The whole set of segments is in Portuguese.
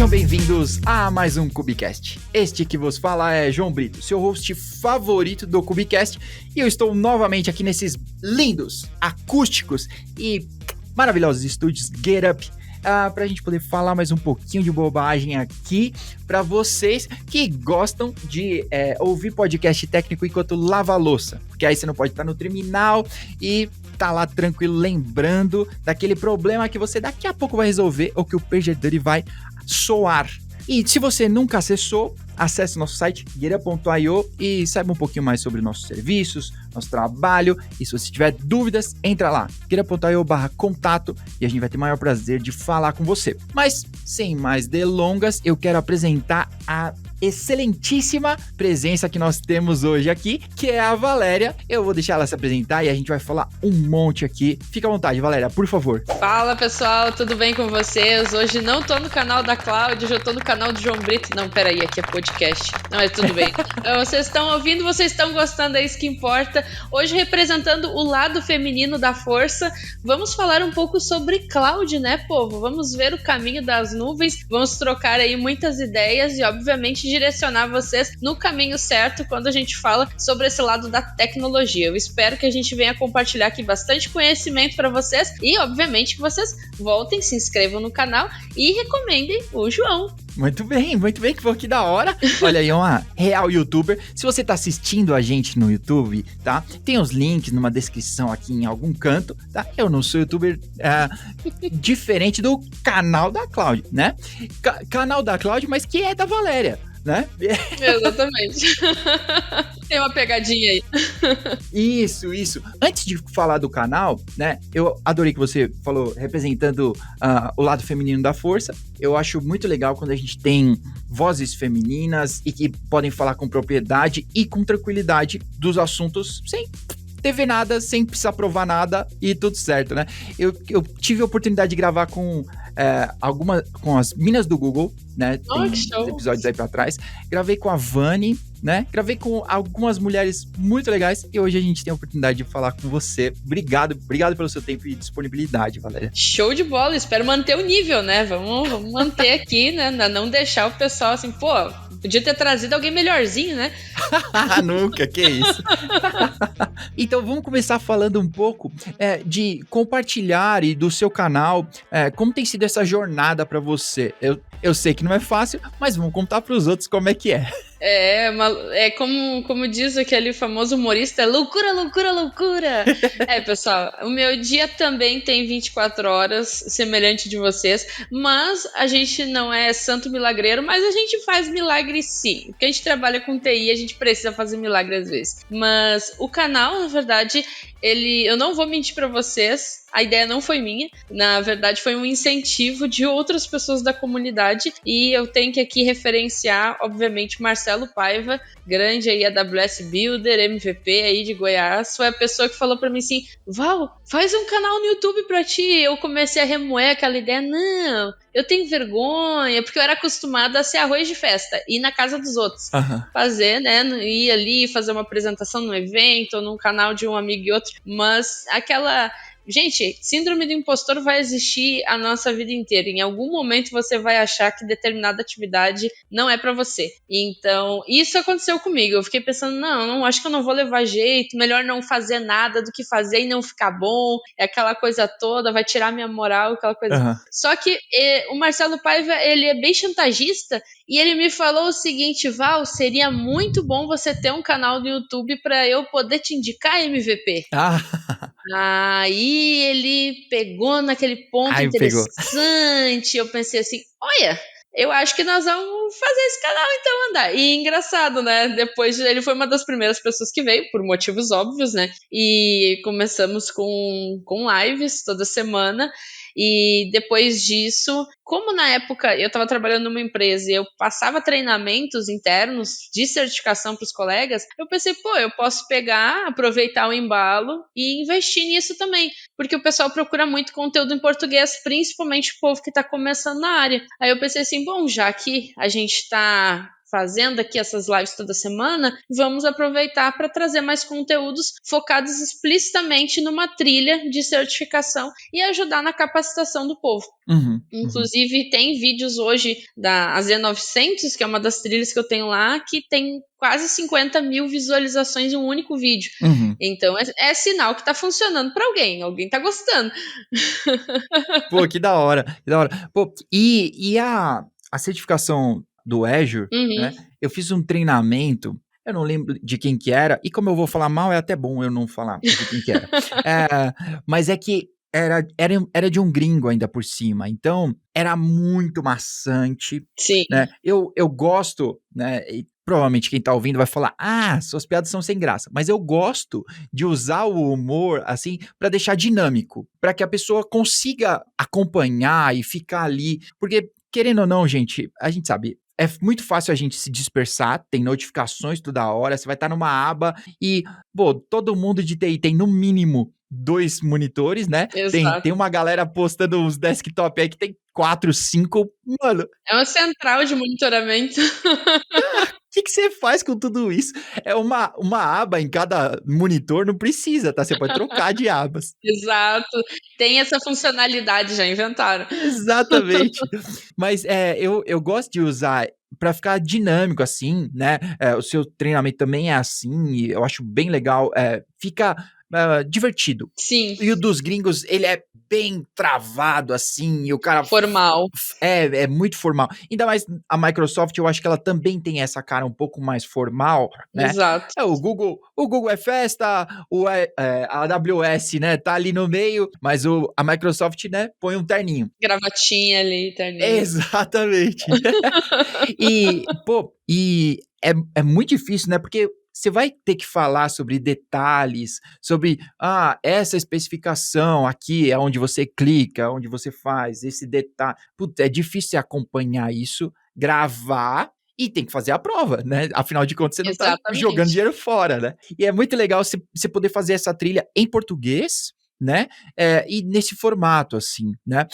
bem-vindos a mais um Cubicast. Este que vos fala é João Brito, seu host favorito do Cubicast, e eu estou novamente aqui nesses lindos, acústicos e maravilhosos estúdios Get Up, pra gente poder falar mais um pouquinho de bobagem aqui pra vocês que gostam de ouvir podcast técnico enquanto lava a louça, porque aí você não pode estar no terminal e tá lá tranquilo, lembrando daquele problema que você daqui a pouco vai resolver ou que o PagerDuty vai soar. E se você nunca acessou, acesse nosso site getup.io e saiba um pouquinho mais sobre nossos serviços, nosso trabalho. E se você tiver dúvidas, entra lá, getup.io/contato, e a gente vai ter o maior prazer de falar com você. Mas, sem mais delongas, eu quero apresentar a excelentíssima presença que nós temos hoje aqui, que é a Valéria. Eu vou deixar ela se apresentar e a gente vai falar um monte aqui. Fica à vontade, Valéria, por favor. Fala, pessoal, tudo bem com vocês? Hoje não tô no canal da Cláudia, hoje eu tô no canal do João Brito. Não, peraí, aqui é podcast. Não, mas tudo bem. Vocês estão ouvindo, vocês estão gostando, é isso que importa. Hoje, representando o lado feminino da força, vamos falar um pouco sobre cloud, né, povo? Vamos ver o caminho das nuvens, vamos trocar aí muitas ideias e, obviamente, direcionar vocês no caminho certo quando a gente fala sobre esse lado da tecnologia. Eu espero que a gente venha compartilhar aqui bastante conhecimento para vocês e, obviamente, que vocês voltem, se inscrevam no canal e recomendem o João. Muito bem, que foi que da hora. Olha aí, uma real youtuber. Se você tá assistindo a gente no YouTube, tá? Tem os links numa descrição aqui em algum canto, tá? Eu não sou youtuber diferente do canal da Cláudia, né? Canal da Cláudia, mas que é da Valéria, né? Exatamente. Tem uma pegadinha aí. Isso. Antes de falar do canal, né? Eu adorei que você falou representando o lado feminino da força. Eu acho muito legal quando a gente tem vozes femininas e que podem falar com propriedade e com tranquilidade dos assuntos sem TV nada, sem precisar provar nada e tudo certo, né? Eu tive a oportunidade de gravar com as minas do Google, né? Tem uns episódios aí pra trás. Gravei com a Vani, né? Gravei com algumas mulheres muito legais e hoje a gente tem a oportunidade de falar com você. Obrigado pelo seu tempo e disponibilidade, Valéria. Show de bola, espero manter o nível, né? Vamos manter aqui, né? Não deixar o pessoal assim, pô, podia ter trazido alguém melhorzinho, né? Nunca, que isso. Então vamos começar falando um pouco de compartilhar e do seu canal, como tem sido essa jornada pra você. Eu sei que não é fácil, mas vamos contar pros outros como é que é. Como diz aquele famoso humorista, loucura. Pessoal, o meu dia também tem 24 horas, semelhante de vocês, mas a gente não é santo milagreiro, mas a gente faz milagre sim, porque a gente trabalha com TI, a gente precisa fazer milagre às vezes. Mas o canal, na verdade, eu não vou mentir pra vocês, a ideia não foi minha, na verdade foi um incentivo de outras pessoas da comunidade e eu tenho que aqui referenciar, obviamente, Marcelo Paiva, grande aí AWS Builder, MVP aí de Goiás, foi a pessoa que falou pra mim assim, Val, faz um canal no YouTube pra ti. Eu comecei a remoer aquela ideia, não, eu tenho vergonha, porque eu era acostumada a ser arroz de festa, ir na casa dos outros, fazer, né, ir ali, fazer uma apresentação num evento, ou num canal de um amigo e outro, mas aquela... Gente, síndrome do impostor vai existir a nossa vida inteira. Em algum momento você vai achar que determinada atividade não é pra você. Então, isso aconteceu comigo. Eu fiquei pensando, não, acho que eu não vou levar jeito. Melhor não fazer nada do que fazer e não ficar bom. É aquela coisa toda, vai tirar minha moral, aquela coisa. Só que o Marcelo Paiva, ele é bem chantagista e ele me falou o seguinte, Val, seria muito bom você ter um canal no YouTube pra eu poder te indicar MVP. Aí ele pegou naquele ponto interessante. Eu pensei assim, olha, eu acho que nós vamos fazer esse canal então andar. E engraçado, né? Depois ele foi uma das primeiras pessoas que veio, por motivos óbvios, né? E começamos com lives toda semana. E depois disso, como na época eu estava trabalhando numa empresa e eu passava treinamentos internos de certificação para os colegas, eu pensei, eu posso pegar, aproveitar o embalo e investir nisso também, porque o pessoal procura muito conteúdo em português, principalmente o povo que está começando na área. Aí eu pensei assim, já que a gente está fazendo aqui essas lives toda semana, vamos aproveitar para trazer mais conteúdos focados explicitamente numa trilha de certificação e ajudar na capacitação do povo. Inclusive, tem vídeos hoje da Z900, que é uma das trilhas que eu tenho lá, que tem quase 50 mil visualizações em um único vídeo. Então, é sinal que tá funcionando para alguém tá gostando. Pô, que da hora, que da hora. Pô, e a certificação do Azure, né? Eu fiz um treinamento, eu não lembro de quem que era, e como eu vou falar mal, é até bom eu não falar de quem que era. Mas é que era de um gringo ainda por cima, então era muito maçante. Sim. Né? Eu gosto, né? E provavelmente quem tá ouvindo vai falar, suas piadas são sem graça, mas eu gosto de usar o humor, assim, para deixar dinâmico, para que a pessoa consiga acompanhar e ficar ali, porque, querendo ou não, gente, a gente sabe, é muito fácil a gente se dispersar, tem notificações toda hora, você vai estar numa aba e, pô, todo mundo de TI tem no mínimo 2 monitores, né? Tem uma galera postando uns desktop aí que tem 4, 5, mano. É uma central de monitoramento. O que você faz com tudo isso? É uma aba em cada monitor, não precisa, tá? Você pode trocar de abas. Exato. Tem essa funcionalidade, já inventaram. Exatamente. Mas eu gosto de usar para ficar dinâmico, assim, né? O seu treinamento também é assim, e eu acho bem legal. Fica divertido. Sim. E o dos gringos, ele é bem travado, assim, e o cara... Formal. É muito formal. Ainda mais a Microsoft, eu acho que ela também tem essa cara um pouco mais formal, né? Exato. O Google é festa, a AWS, né, tá ali no meio, mas a Microsoft, né, põe um terninho. Gravatinha ali, terninho. Exatamente. E é muito difícil, né, porque você vai ter que falar sobre detalhes, sobre, essa especificação aqui é onde você clica, onde você faz esse detalhe. Putz, é difícil você acompanhar isso, gravar e tem que fazer a prova, né? Afinal de contas, você não tá jogando dinheiro fora, né? E é muito legal você poder fazer essa trilha em português, né? E nesse formato, assim, né?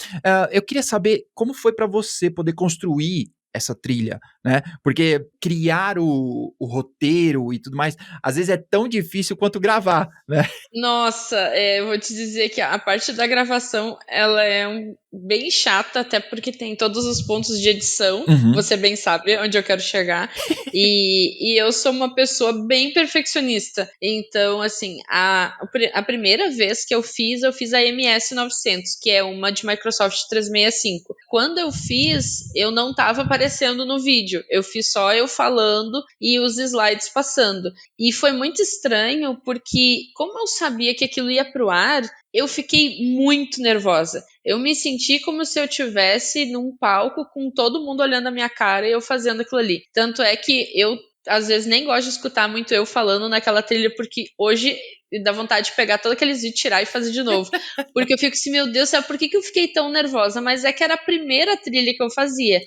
Eu queria saber como foi para você poder construir essa trilha, né? Porque criar o roteiro e tudo mais, às vezes é tão difícil quanto gravar, né? Nossa, eu vou te dizer que a parte da gravação, ela é bem chata, até porque tem todos os pontos de edição, você bem sabe onde eu quero chegar, e eu sou uma pessoa bem perfeccionista, então, assim, a primeira vez que eu fiz a MS900, que é uma de Microsoft 365. Quando eu fiz, eu não estava aparecendo no vídeo, eu fiz só eu falando e os slides passando, e foi muito estranho, porque como eu sabia que aquilo ia pro ar, eu fiquei muito nervosa. Eu me senti como se eu tivesse num palco com todo mundo olhando a minha cara e eu fazendo aquilo ali. Tanto é que eu, às vezes, nem gosto de escutar muito eu falando naquela trilha, porque hoje dá vontade de pegar todos aqueles vídeos, tirar e fazer de novo. Porque eu fico assim, meu Deus, sabe por que eu fiquei tão nervosa? Mas é que era a primeira trilha que eu fazia.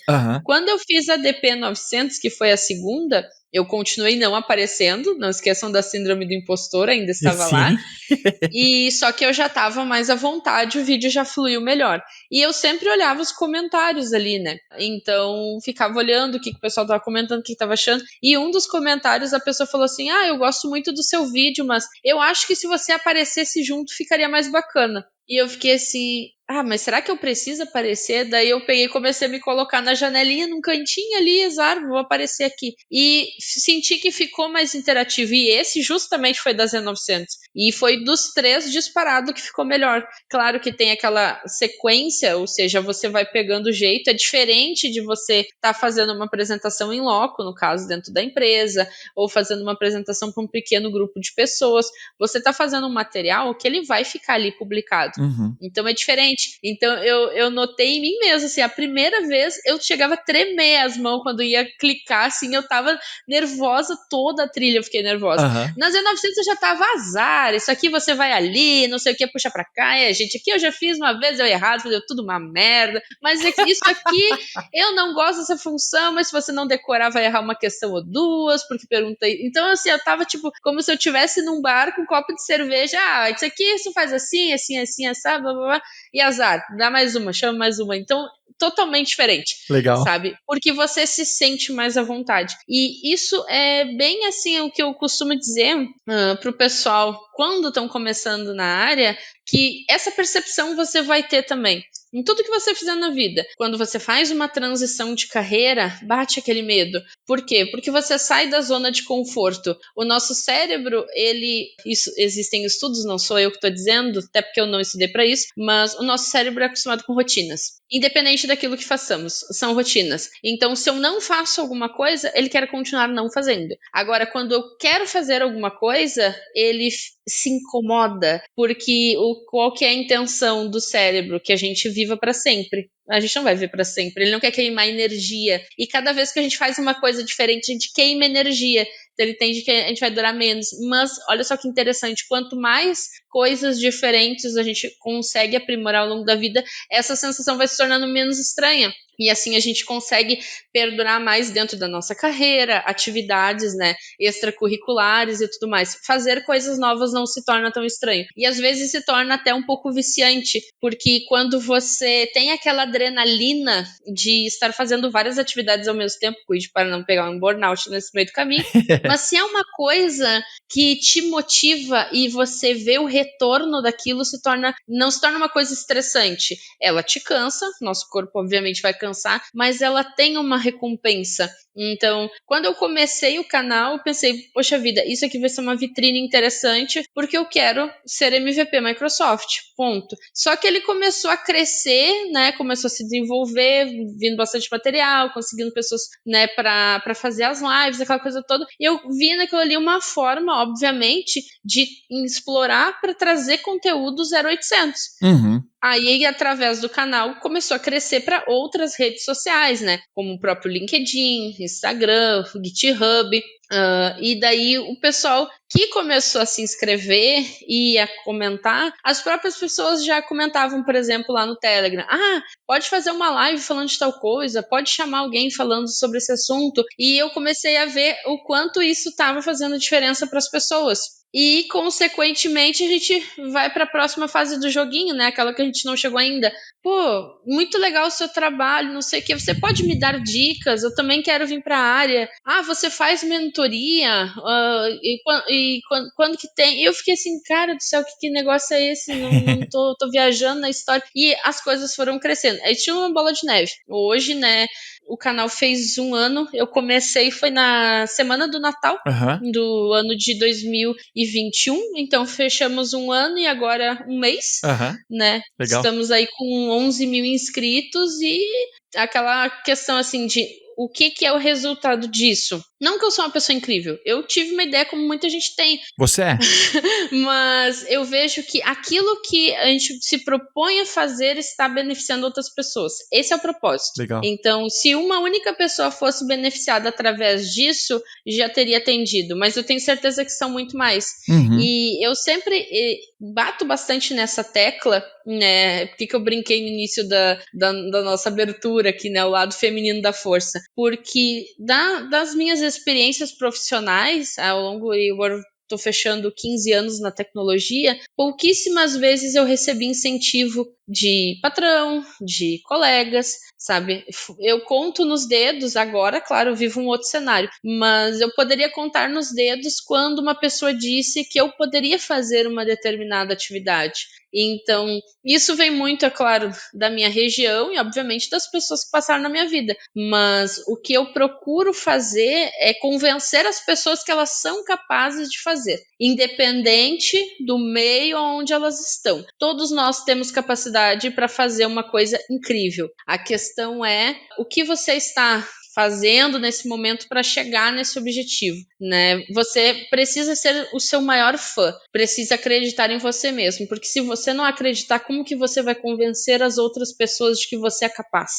Quando eu fiz a DP900, que foi a segunda, eu continuei não aparecendo, não esqueçam da síndrome do impostor, ainda estava lá. E só que eu já estava mais à vontade, o vídeo já fluiu melhor. E eu sempre olhava os comentários ali, né? Então, ficava olhando o que o pessoal estava comentando, o que estava achando. E um dos comentários, a pessoa falou assim, eu gosto muito do seu vídeo, mas eu acho que se você aparecesse junto, ficaria mais bacana. E eu fiquei assim, mas será que eu preciso aparecer? Daí eu peguei e comecei a me colocar na janelinha, num cantinho ali, vou aparecer aqui. E senti que ficou mais interativo. E esse justamente foi da Z900. E foi dos 3 disparado que ficou melhor. Claro que tem aquela sequência, ou seja, você vai pegando o jeito. É diferente de você estar fazendo uma apresentação em loco, no caso, dentro da empresa, ou fazendo uma apresentação para um pequeno grupo de pessoas. Você está fazendo um material que ele vai ficar ali publicado. Então é diferente. Então eu notei em mim mesmo, assim, a primeira vez eu chegava a tremer as mãos quando ia clicar, assim, eu tava nervosa, toda a trilha eu fiquei nervosa. Na Z900 eu já tava azar, isso aqui você vai ali, não sei o que, puxa pra cá, gente, aqui eu já fiz uma vez, deu errado, deu tudo uma merda, mas isso aqui, eu não gosto dessa função, mas se você não decorar vai errar uma questão ou duas, porque perguntei. Então, assim, eu tava, tipo, como se eu estivesse num bar com um copo de cerveja, isso aqui, isso faz assim, assim, assim, sabe, blá, blá, blá. E azar, dá mais uma, chama mais uma. Então, totalmente diferente. Legal. Sabe? Porque você se sente mais à vontade. E isso é bem assim o que eu costumo dizer pro pessoal quando estão começando na área, que essa percepção você vai ter também. Em tudo que você fizer na vida. Quando você faz uma transição de carreira, bate aquele medo. Por quê? Porque você sai da zona de conforto. O nosso cérebro, existem estudos, não sou eu que estou dizendo, até porque eu não estudei para isso, mas o nosso cérebro é acostumado com rotinas. Independente daquilo que façamos, são rotinas. Então, se eu não faço alguma coisa, ele quer continuar não fazendo. Agora, quando eu quero fazer alguma coisa, ele se incomoda, porque qual que é a intenção do cérebro? Que a gente viva para sempre. A gente não vai viver para sempre. Ele não quer queimar energia. E cada vez que a gente faz uma coisa diferente, a gente queima energia. Então ele entende que a gente vai durar menos. Mas olha só que interessante, quanto mais coisas diferentes a gente consegue aprimorar ao longo da vida, essa sensação vai se tornando menos estranha. E assim a gente consegue perdurar mais dentro da nossa carreira, atividades, né, extracurriculares e tudo mais. Fazer coisas novas não se torna tão estranho. E às vezes se torna até um pouco viciante, porque quando você tem aquela adrenalina de estar fazendo várias atividades ao mesmo tempo, cuide para não pegar um burnout nesse meio do caminho, mas se é uma coisa que te motiva e você vê o retorno daquilo, não se torna uma coisa estressante. Ela te cansa, nosso corpo obviamente vai cansar, mas ela tem uma recompensa. Então, quando eu comecei o canal, eu pensei, poxa vida, isso aqui vai ser uma vitrine interessante, porque eu quero ser MVP Microsoft, ponto. Só que ele começou a crescer, né, começou a se desenvolver, vindo bastante material, conseguindo pessoas, né, para fazer as lives, aquela coisa toda, e eu vi naquilo ali uma forma, obviamente, de explorar para trazer conteúdo 0800. Uhum. Aí, através do canal, começou a crescer para outras redes sociais, né? Como o próprio LinkedIn, Instagram, GitHub. E daí o pessoal que começou a se inscrever e a comentar, as próprias pessoas já comentavam, por exemplo, lá no Telegram. Pode fazer uma live falando de tal coisa, pode chamar alguém falando sobre esse assunto. E eu comecei a ver o quanto isso estava fazendo diferença para as pessoas. E, consequentemente, a gente vai para a próxima fase do joguinho, né? Aquela que a gente não chegou ainda. Pô, muito legal o seu trabalho, não sei o que. Você pode me dar dicas? Eu também quero vir para a área. Você faz mentoria? Quando que tem? E eu fiquei assim, cara do céu, que negócio é esse? Não tô viajando na história. E as coisas foram crescendo. Aí tinha uma bola de neve. Hoje, né? O canal fez 1 ano. Eu comecei, foi na semana do Natal. Do ano de 2021, então fechamos 1 ano e agora 1 mês, né? Legal. Estamos aí com 11 mil inscritos e aquela questão assim de o que é o resultado disso? Não que eu sou uma pessoa incrível, eu tive uma ideia como muita gente tem. Você é? Mas eu vejo que aquilo que a gente se propõe a fazer está beneficiando outras pessoas. Esse é o propósito. Legal. Então, se uma única pessoa fosse beneficiada através disso, já teria atendido. Mas eu tenho certeza que são muito mais. Uhum. E eu sempre bato bastante nessa tecla, né? Porque eu brinquei no início da nossa abertura aqui, né? O lado feminino da força. Porque das minhas experiências profissionais ao longo, e agora estou fechando 15 anos na tecnologia, pouquíssimas vezes eu recebi incentivo de patrão, de colegas, sabe? Eu conto nos dedos, agora, claro, eu vivo um outro cenário, mas eu poderia contar nos dedos quando uma pessoa disse que eu poderia fazer uma determinada atividade. Então, isso vem muito, é claro, da minha região e, obviamente, das pessoas que passaram na minha vida. Mas o que eu procuro fazer é convencer as pessoas que elas são capazes de fazer, independente do meio onde elas estão. Todos nós temos capacidade para fazer uma coisa incrível. A questão é o que você está fazendo nesse momento para chegar nesse objetivo, né? Você precisa ser o seu maior fã, precisa acreditar em você mesmo, porque se você não acreditar, como que você vai convencer as outras pessoas de que você é capaz?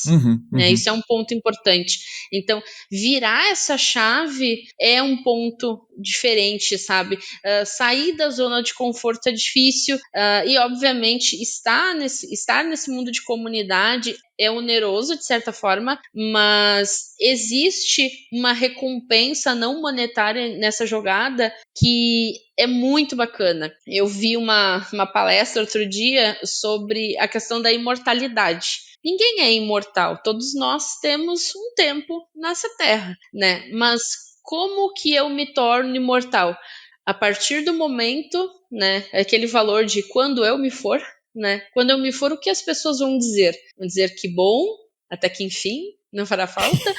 Né? Isso é um ponto importante. Então, virar essa chave é um ponto diferente, sabe? Sair da zona de conforto é difícil e, obviamente, estar nesse mundo de comunidade é oneroso de certa forma, mas existe uma recompensa não monetária nessa jogada que é muito bacana. Eu vi uma palestra outro dia sobre a questão da imortalidade. Ninguém é imortal, todos nós temos um tempo nessa terra, né? Mas como que eu me torno imortal? A partir do momento, né, aquele valor de quando eu me for, né? Quando eu me for, o que as pessoas vão dizer? Vão dizer que bom, até que enfim, não fará falta,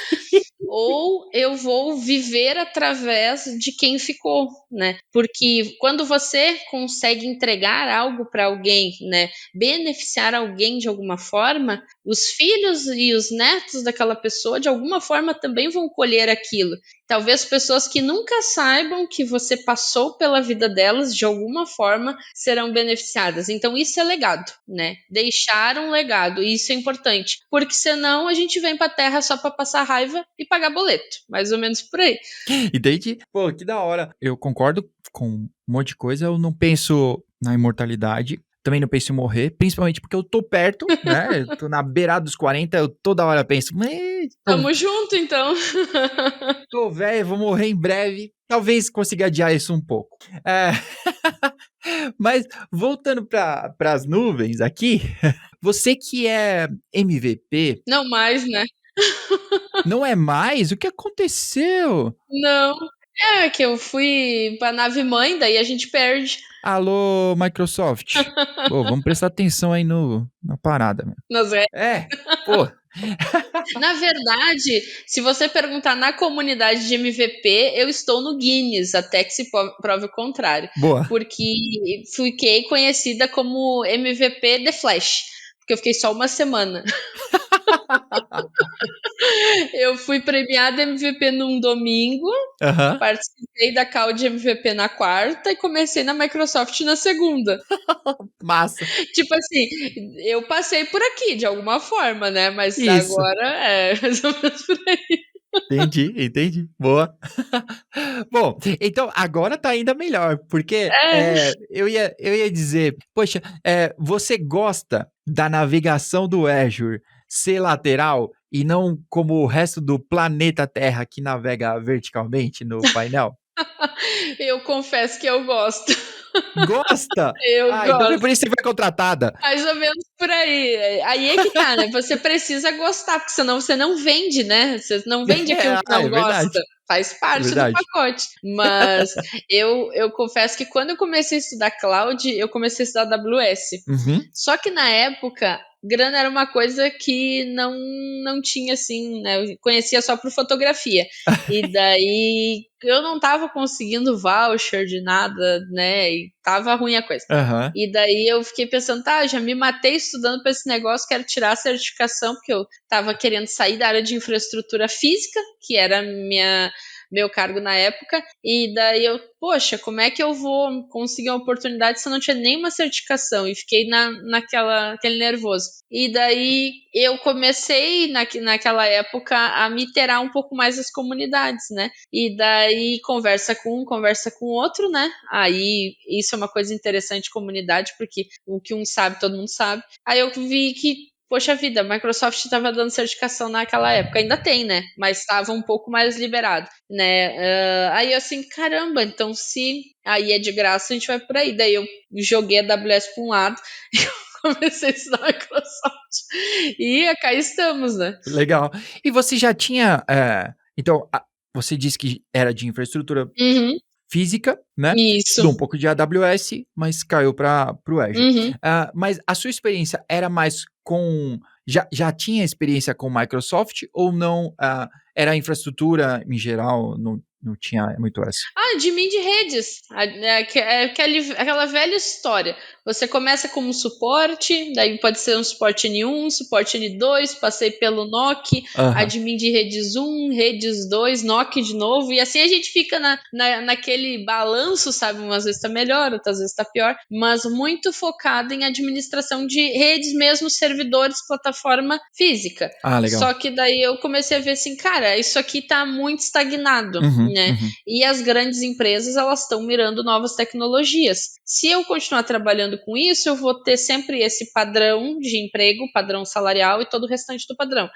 ou eu vou viver através de quem ficou, né? Porque quando você consegue entregar algo para alguém, né, beneficiar alguém de alguma forma, os filhos e os netos daquela pessoa de alguma forma também vão colher aquilo. Talvez pessoas que nunca saibam que você passou pela vida delas, de alguma forma, serão beneficiadas. Então, isso é legado, né? Deixar um legado, e isso é importante. Porque senão a gente vem pra Terra só pra passar raiva e pagar boleto. Mais ou menos por aí. Entendi. Pô, que da hora. Eu concordo com um monte de coisa. Eu não penso na imortalidade. Também não penso em morrer, principalmente porque eu tô perto, né? Eu tô na beirada dos 40, eu toda hora penso, Tamo junto, então. tô velho, vou morrer em breve. Talvez consiga adiar isso um pouco. Mas voltando para as nuvens aqui, você que é MVP, Não mais, né? não é mais? O que aconteceu? Não. É que eu fui pra nave mãe, daí a gente perde. Alô, Microsoft. Pô, vamos prestar atenção aí na parada, meu. Nas regras. Pô. Na verdade, se você perguntar na comunidade de MVP, eu estou no Guinness, até que se prove o contrário. Boa. Porque fiquei conhecida como MVP The Flash. Porque eu fiquei só uma semana. Eu fui premiada MVP num domingo, participei da call de MVP na quarta e comecei na Microsoft na segunda. Massa. Tipo assim, eu passei por aqui de alguma forma, né? Mas Isso. agora é mais ou menos por aí. Entendi. Boa. Bom, então agora tá ainda melhor, porque eu ia dizer, poxa, você gosta da navegação do Azure ser lateral e não como o resto do planeta Terra que navega verticalmente no painel? Eu confesso que eu gosto. Gosta? Eu Então foi gosto. por isso que você foi contratada. Mais ou menos por aí. Aí é que tá, né? Você precisa gostar, porque senão você não vende, né? Você não vende aquilo que não É verdade. gosta. Faz parte do pacote. Mas eu confesso que quando eu comecei a estudar cloud, eu comecei a estudar AWS. Só que na época, grana era uma coisa que não tinha, assim, né? Eu conhecia só por fotografia. E daí eu não tava conseguindo voucher de nada, né? E tava ruim a coisa. E daí eu fiquei pensando, tá, já me matei estudando para esse negócio, quero tirar a certificação, porque eu tava querendo sair da área de infraestrutura física, que era meu cargo na época, e daí eu, poxa, como é que eu vou conseguir uma oportunidade se eu não tinha nenhuma certificação? E fiquei aquele nervoso. E daí eu comecei naquela época a me interar um pouco mais as comunidades, né? E daí conversa com um, conversa com o outro, né? Aí isso é uma coisa interessante de comunidade, porque o que um sabe, todo mundo sabe. Aí eu vi que poxa vida, a Microsoft estava dando certificação naquela época, ainda tem, né? Mas estava um pouco mais liberado, né? Aí eu assim, caramba, então se aí é de graça, a gente vai por aí. Daí eu joguei a AWS para um lado e comecei a estudar a Microsoft. E cá estamos, né? Legal. E você já tinha... então, você disse que era de infraestrutura física, né? Isso. Estudou um pouco de AWS, mas caiu para o Azure. Mas a sua experiência era mais com... Já tinha experiência com Microsoft ou não? Era infraestrutura em geral, não tinha muito essa? Admin de redes. Aquela velha história. Você começa como suporte, daí pode ser um suporte N1, suporte N2, passei pelo NOC, admin de redes 1, redes 2, NOC de novo, e assim a gente fica naquele balanço, sabe? Umas vezes tá melhor, outras vezes tá pior, mas muito focado em administração de redes, mesmo servidores, plataforma física. Legal. Só que daí eu comecei a ver assim, cara, isso aqui tá muito estagnado, né? E as grandes empresas, elas estão mirando novas tecnologias. Se eu continuar trabalhando trabalhando com isso, eu vou ter sempre esse padrão de emprego, padrão salarial e todo o restante do padrão.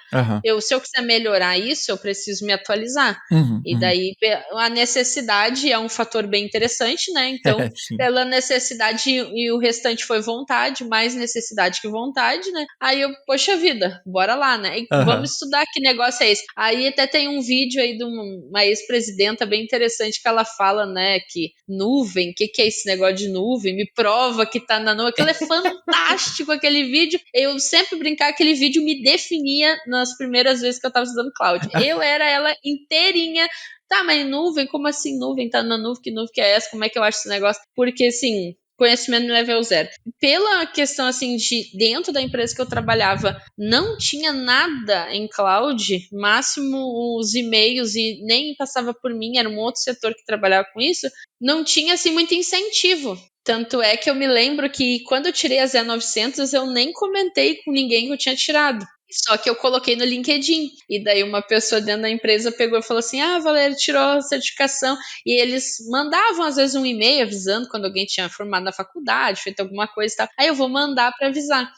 Se eu quiser melhorar isso, eu preciso me atualizar. E daí a necessidade é um fator bem interessante, né? Então, pela necessidade e o restante foi vontade, mais necessidade que vontade, né? Aí eu, poxa vida, bora lá, né? E vamos estudar que negócio é esse. Aí até tem um vídeo aí de uma ex-presidenta bem interessante que ela fala, né, que nuvem, o que é esse negócio de nuvem? Me prova que tá na nuvem. Aquilo é fantástico, aquele vídeo. Eu sempre brincar, aquele vídeo me definia nas primeiras vezes que eu tava estudando cloud. Eu era ela inteirinha. Tá, mas nuvem? Como assim nuvem? Tá na nuvem? Que nuvem que é essa? Como é que eu acho esse negócio? Porque, assim, conhecimento level 0. Pela questão, assim, de dentro da empresa que eu trabalhava, não tinha nada em cloud, máximo os e-mails, e nem passava por mim, era um outro setor que trabalhava com isso, não tinha, assim, muito incentivo. Tanto é que eu me lembro que quando eu tirei a Z900, eu nem comentei com ninguém que eu tinha tirado. Só que eu coloquei no LinkedIn. E daí uma pessoa dentro da empresa pegou e falou assim, Valéria, tirou a certificação. E eles mandavam às vezes um e-mail avisando quando alguém tinha formado na faculdade, feito alguma coisa e tal. Aí eu vou mandar para avisar.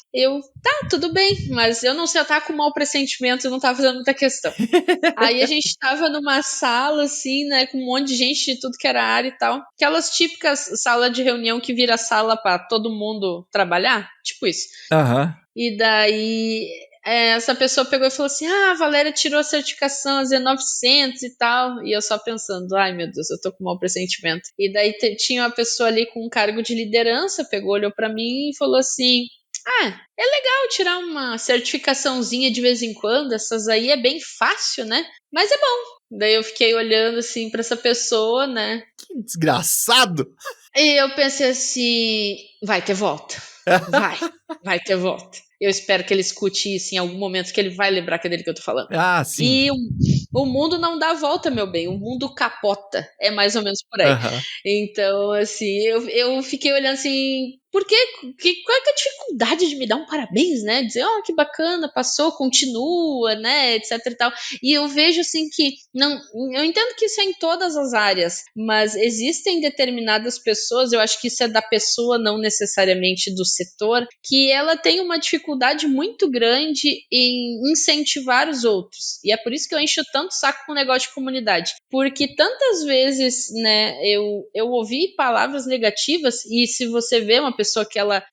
Tá, tudo bem, mas eu não sei, eu tava com mau pressentimento, eu não tava fazendo muita questão. Aí a gente tava numa sala, assim, né, com um monte de gente de tudo que era área e tal. Aquelas típicas salas de reunião que vira sala para todo mundo trabalhar, tipo isso. E daí essa pessoa pegou e falou assim, a Valéria tirou a certificação, a Z900 e tal. E eu só pensando, ai meu Deus, eu tô com mau pressentimento. E daí tinha uma pessoa ali com um cargo de liderança, pegou, olhou pra mim e falou assim, é legal tirar uma certificaçãozinha de vez em quando, essas aí é bem fácil, né? Mas é bom. Daí eu fiquei olhando assim pra essa pessoa, né? Que desgraçado! E eu pensei assim, vai ter volta. Vai ter volta. Eu espero que ele escute isso em algum momento, que ele vai lembrar que é dele que eu tô falando. Sim. E o mundo não dá volta, meu bem. O mundo capota. É mais ou menos por aí. Então, assim, eu fiquei olhando assim, por quê? Qual é que é a dificuldade de me dar um parabéns, né? Dizer, que bacana, passou, continua, né? Etc e tal. E eu vejo, assim, que eu entendo que isso é em todas as áreas, mas existem determinadas pessoas, eu acho que isso é da pessoa, não necessariamente do setor, que ela tem uma dificuldade muito grande em incentivar os outros. E é por isso que eu encho tanto saco com o negócio de comunidade. Porque tantas vezes, né, eu ouvi palavras negativas, e se você vê uma pessoa que ela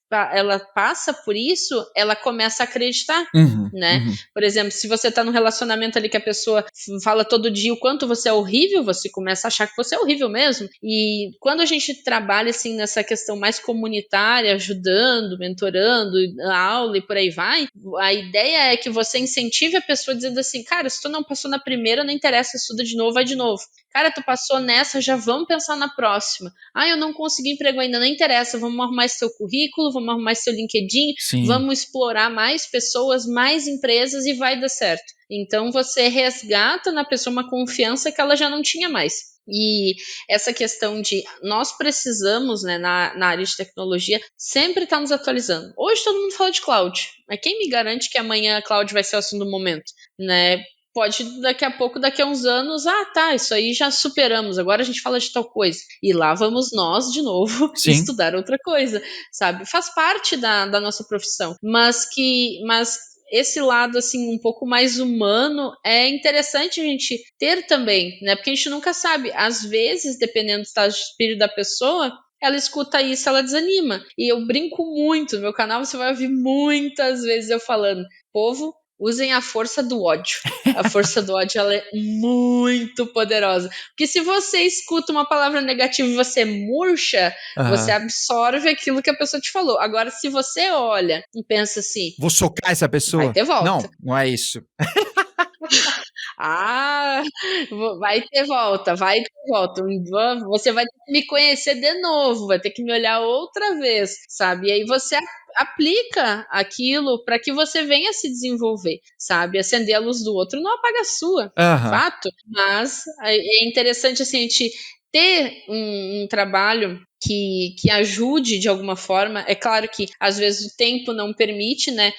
passa por isso, ela começa a acreditar, né? Por exemplo, se você tá num relacionamento ali que a pessoa fala todo dia o quanto você é horrível, você começa a achar que você é horrível mesmo. E quando a gente trabalha, assim, nessa questão mais comunitária, ajudando, mentorando, a aula e por aí vai, a ideia é que você incentive a pessoa dizendo assim, cara, se tu não passou na primeira, não interessa, estuda de novo, vai de novo. Cara, tu passou nessa, já vamos pensar na próxima. Eu não consegui emprego ainda, não interessa, vamos arrumar esse teu currículo, vamos arrumar esse teu LinkedIn, vamos explorar mais pessoas, mais empresas e vai dar certo. Então você resgata na pessoa uma confiança que ela já não tinha mais. E essa questão de nós precisamos, né, na área de tecnologia, sempre estar nos atualizando. Hoje todo mundo fala de cloud, mas quem me garante que amanhã a cloud vai ser o assunto do momento, né? Pode daqui a pouco, daqui a uns anos, isso aí já superamos, agora a gente fala de tal coisa. E lá vamos nós, de novo, estudar outra coisa, sabe? Faz parte da nossa profissão, mas esse lado, assim, um pouco mais humano é interessante a gente ter também, né? Porque a gente nunca sabe, às vezes, dependendo do estado de espírito da pessoa, ela escuta isso, ela desanima. E eu brinco muito, no meu canal você vai ouvir muitas vezes eu falando, povo, usem a força do ódio. A força do ódio, ela é muito poderosa. Porque se você escuta uma palavra negativa e você murcha, você absorve aquilo que a pessoa te falou. Agora, se você olha e pensa assim... Vou socar essa pessoa. Vai ter volta. Não é isso. Vai ter volta, vai ter volta. Você vai ter que me conhecer de novo, vai ter que me olhar outra vez, sabe? E aí você aplica aquilo para que você venha se desenvolver, sabe? Acender a luz do outro não apaga a sua, fato. Mas é interessante, assim, a gente ter um trabalho que ajude de alguma forma. É claro que às vezes o tempo não permite, né?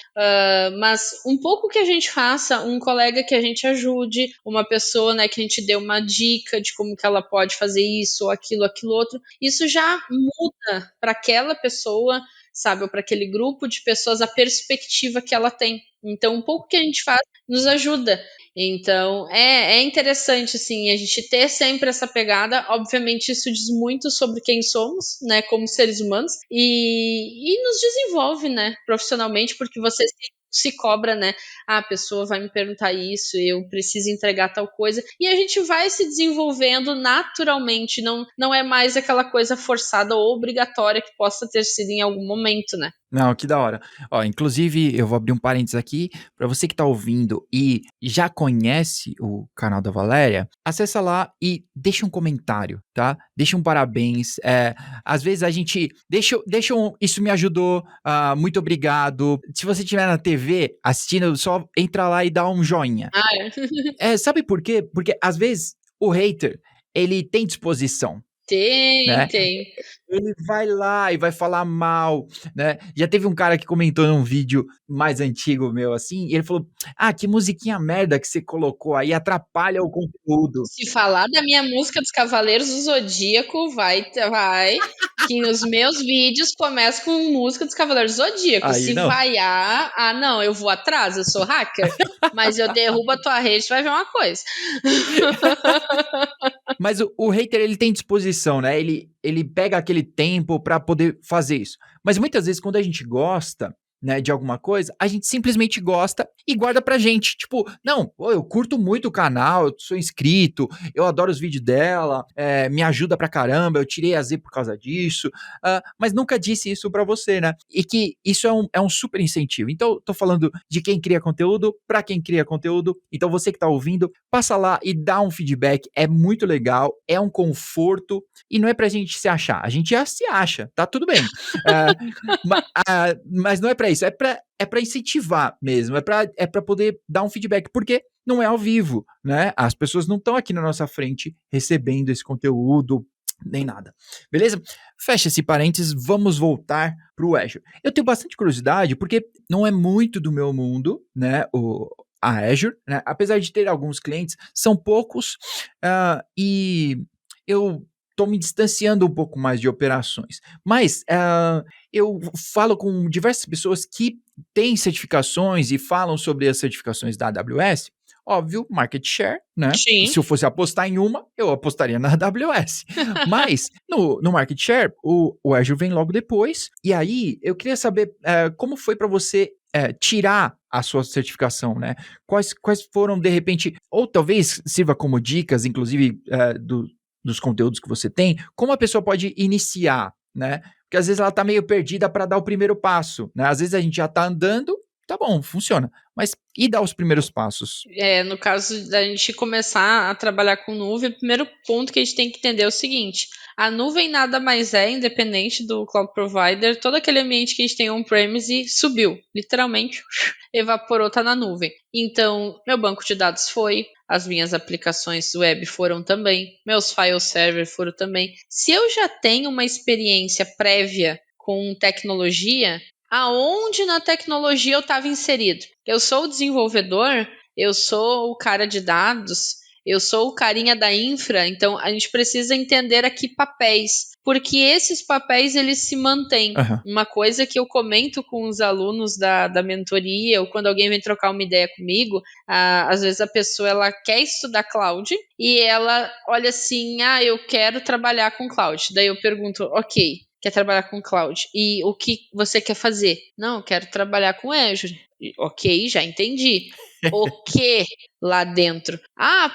Mas um pouco que a gente faça, um colega que a gente ajude, uma pessoa, né, que a gente dê uma dica de como que ela pode fazer isso ou aquilo outro, isso já muda para aquela pessoa, sabe, ou para aquele grupo de pessoas a perspectiva que ela tem. Então, um pouco que a gente faz nos ajuda. Então, é interessante, assim, a gente ter sempre essa pegada. Obviamente, isso diz muito sobre quem somos, né, como seres humanos, e nos desenvolve, né, profissionalmente, porque você se cobra, né? Ah, a pessoa vai me perguntar isso, eu preciso entregar tal coisa, e a gente vai se desenvolvendo naturalmente, não é mais aquela coisa forçada ou obrigatória que possa ter sido em algum momento, né? Não, que da hora. Ó, inclusive, eu vou abrir um parênteses aqui, para você que tá ouvindo e já conhece o canal da Valéria, acessa lá e deixa um comentário, tá? Deixa um parabéns. Às vezes a gente deixa um, isso me ajudou, muito obrigado. Se você estiver na TV assistindo, só entra lá e dá um joinha. Ah, é. Sabe por quê? Porque às vezes o hater, ele tem disposição, Tem, né? tem. Ele vai lá e vai falar mal, né? Já teve um cara que comentou num vídeo mais antigo meu, assim, e ele falou: "Ah, que musiquinha merda que você colocou aí, atrapalha o conteúdo". Se falar da minha música dos Cavaleiros do Zodíaco, vai, que os meus vídeos começam com música dos Cavaleiros do Zodíaco. Aí Se não. vaiar, não, eu vou atrás, eu sou hacker, mas eu derrubo a tua rede, tu vai ver uma coisa. Mas o hater, ele tem disposição, né? Ele pega aquele tempo pra poder fazer isso. Mas muitas vezes, quando a gente gosta, né, de alguma coisa, a gente simplesmente gosta e guarda pra gente. Tipo, não, pô, eu curto muito o canal, eu sou inscrito, eu adoro os vídeos dela, me ajuda pra caramba, eu tirei a Z por causa disso, mas nunca disse isso pra você, né? E que isso é um super incentivo. Então, tô falando de quem cria conteúdo pra quem cria conteúdo. Então, você que tá ouvindo, passa lá e dá um feedback, é muito legal, é um conforto, e não é pra gente se achar, a gente já se acha, tá tudo bem. Ah, mas não é pra isso, é pra incentivar mesmo, é pra poder dar um feedback, porque não é ao vivo, né? As pessoas não estão aqui na nossa frente recebendo esse conteúdo, nem nada. Beleza? Fecha esse parênteses, vamos voltar pro Azure. Eu tenho bastante curiosidade, porque não é muito do meu mundo, né? A Azure, né? Apesar de ter alguns clientes, são poucos, e eu estou me distanciando um pouco mais de operações. Mas eu falo com diversas pessoas que têm certificações e falam sobre as certificações da AWS. Óbvio, market share, né? E Sim. se eu fosse apostar em uma, eu apostaria na AWS. Mas no market share, o Azure vem logo depois. E aí, eu queria saber como foi para você tirar a sua certificação, né? Quais foram, de repente, ou talvez sirva como dicas, inclusive, dos conteúdos que você tem, como a pessoa pode iniciar, né? Porque às vezes ela tá meio perdida para dar o primeiro passo, né? Às vezes a gente já tá andando, tá bom, funciona. Mas e dar os primeiros passos? No caso da gente começar a trabalhar com nuvem, o primeiro ponto que a gente tem que entender é o seguinte: a nuvem nada mais é, independente do cloud provider, todo aquele ambiente que a gente tem on-premise subiu, literalmente evaporou, tá na nuvem. Então, meu banco de dados foi, as minhas aplicações web foram também, meus file server foram também. Se eu já tenho uma experiência prévia com tecnologia, aonde na tecnologia eu estava inserido? Eu sou o desenvolvedor, eu sou o cara de dados, eu sou o carinha da infra, então a gente precisa entender aqui papéis, porque esses papéis eles se mantêm. Aham. Uma coisa que eu comento com os alunos da mentoria, ou quando alguém vem trocar uma ideia comigo, às vezes a pessoa ela quer estudar cloud e ela olha assim, eu quero trabalhar com cloud. Daí eu pergunto, ok, quer trabalhar com cloud. E o que você quer fazer? Não, eu quero trabalhar com Azure. Ok, já entendi. O que lá dentro?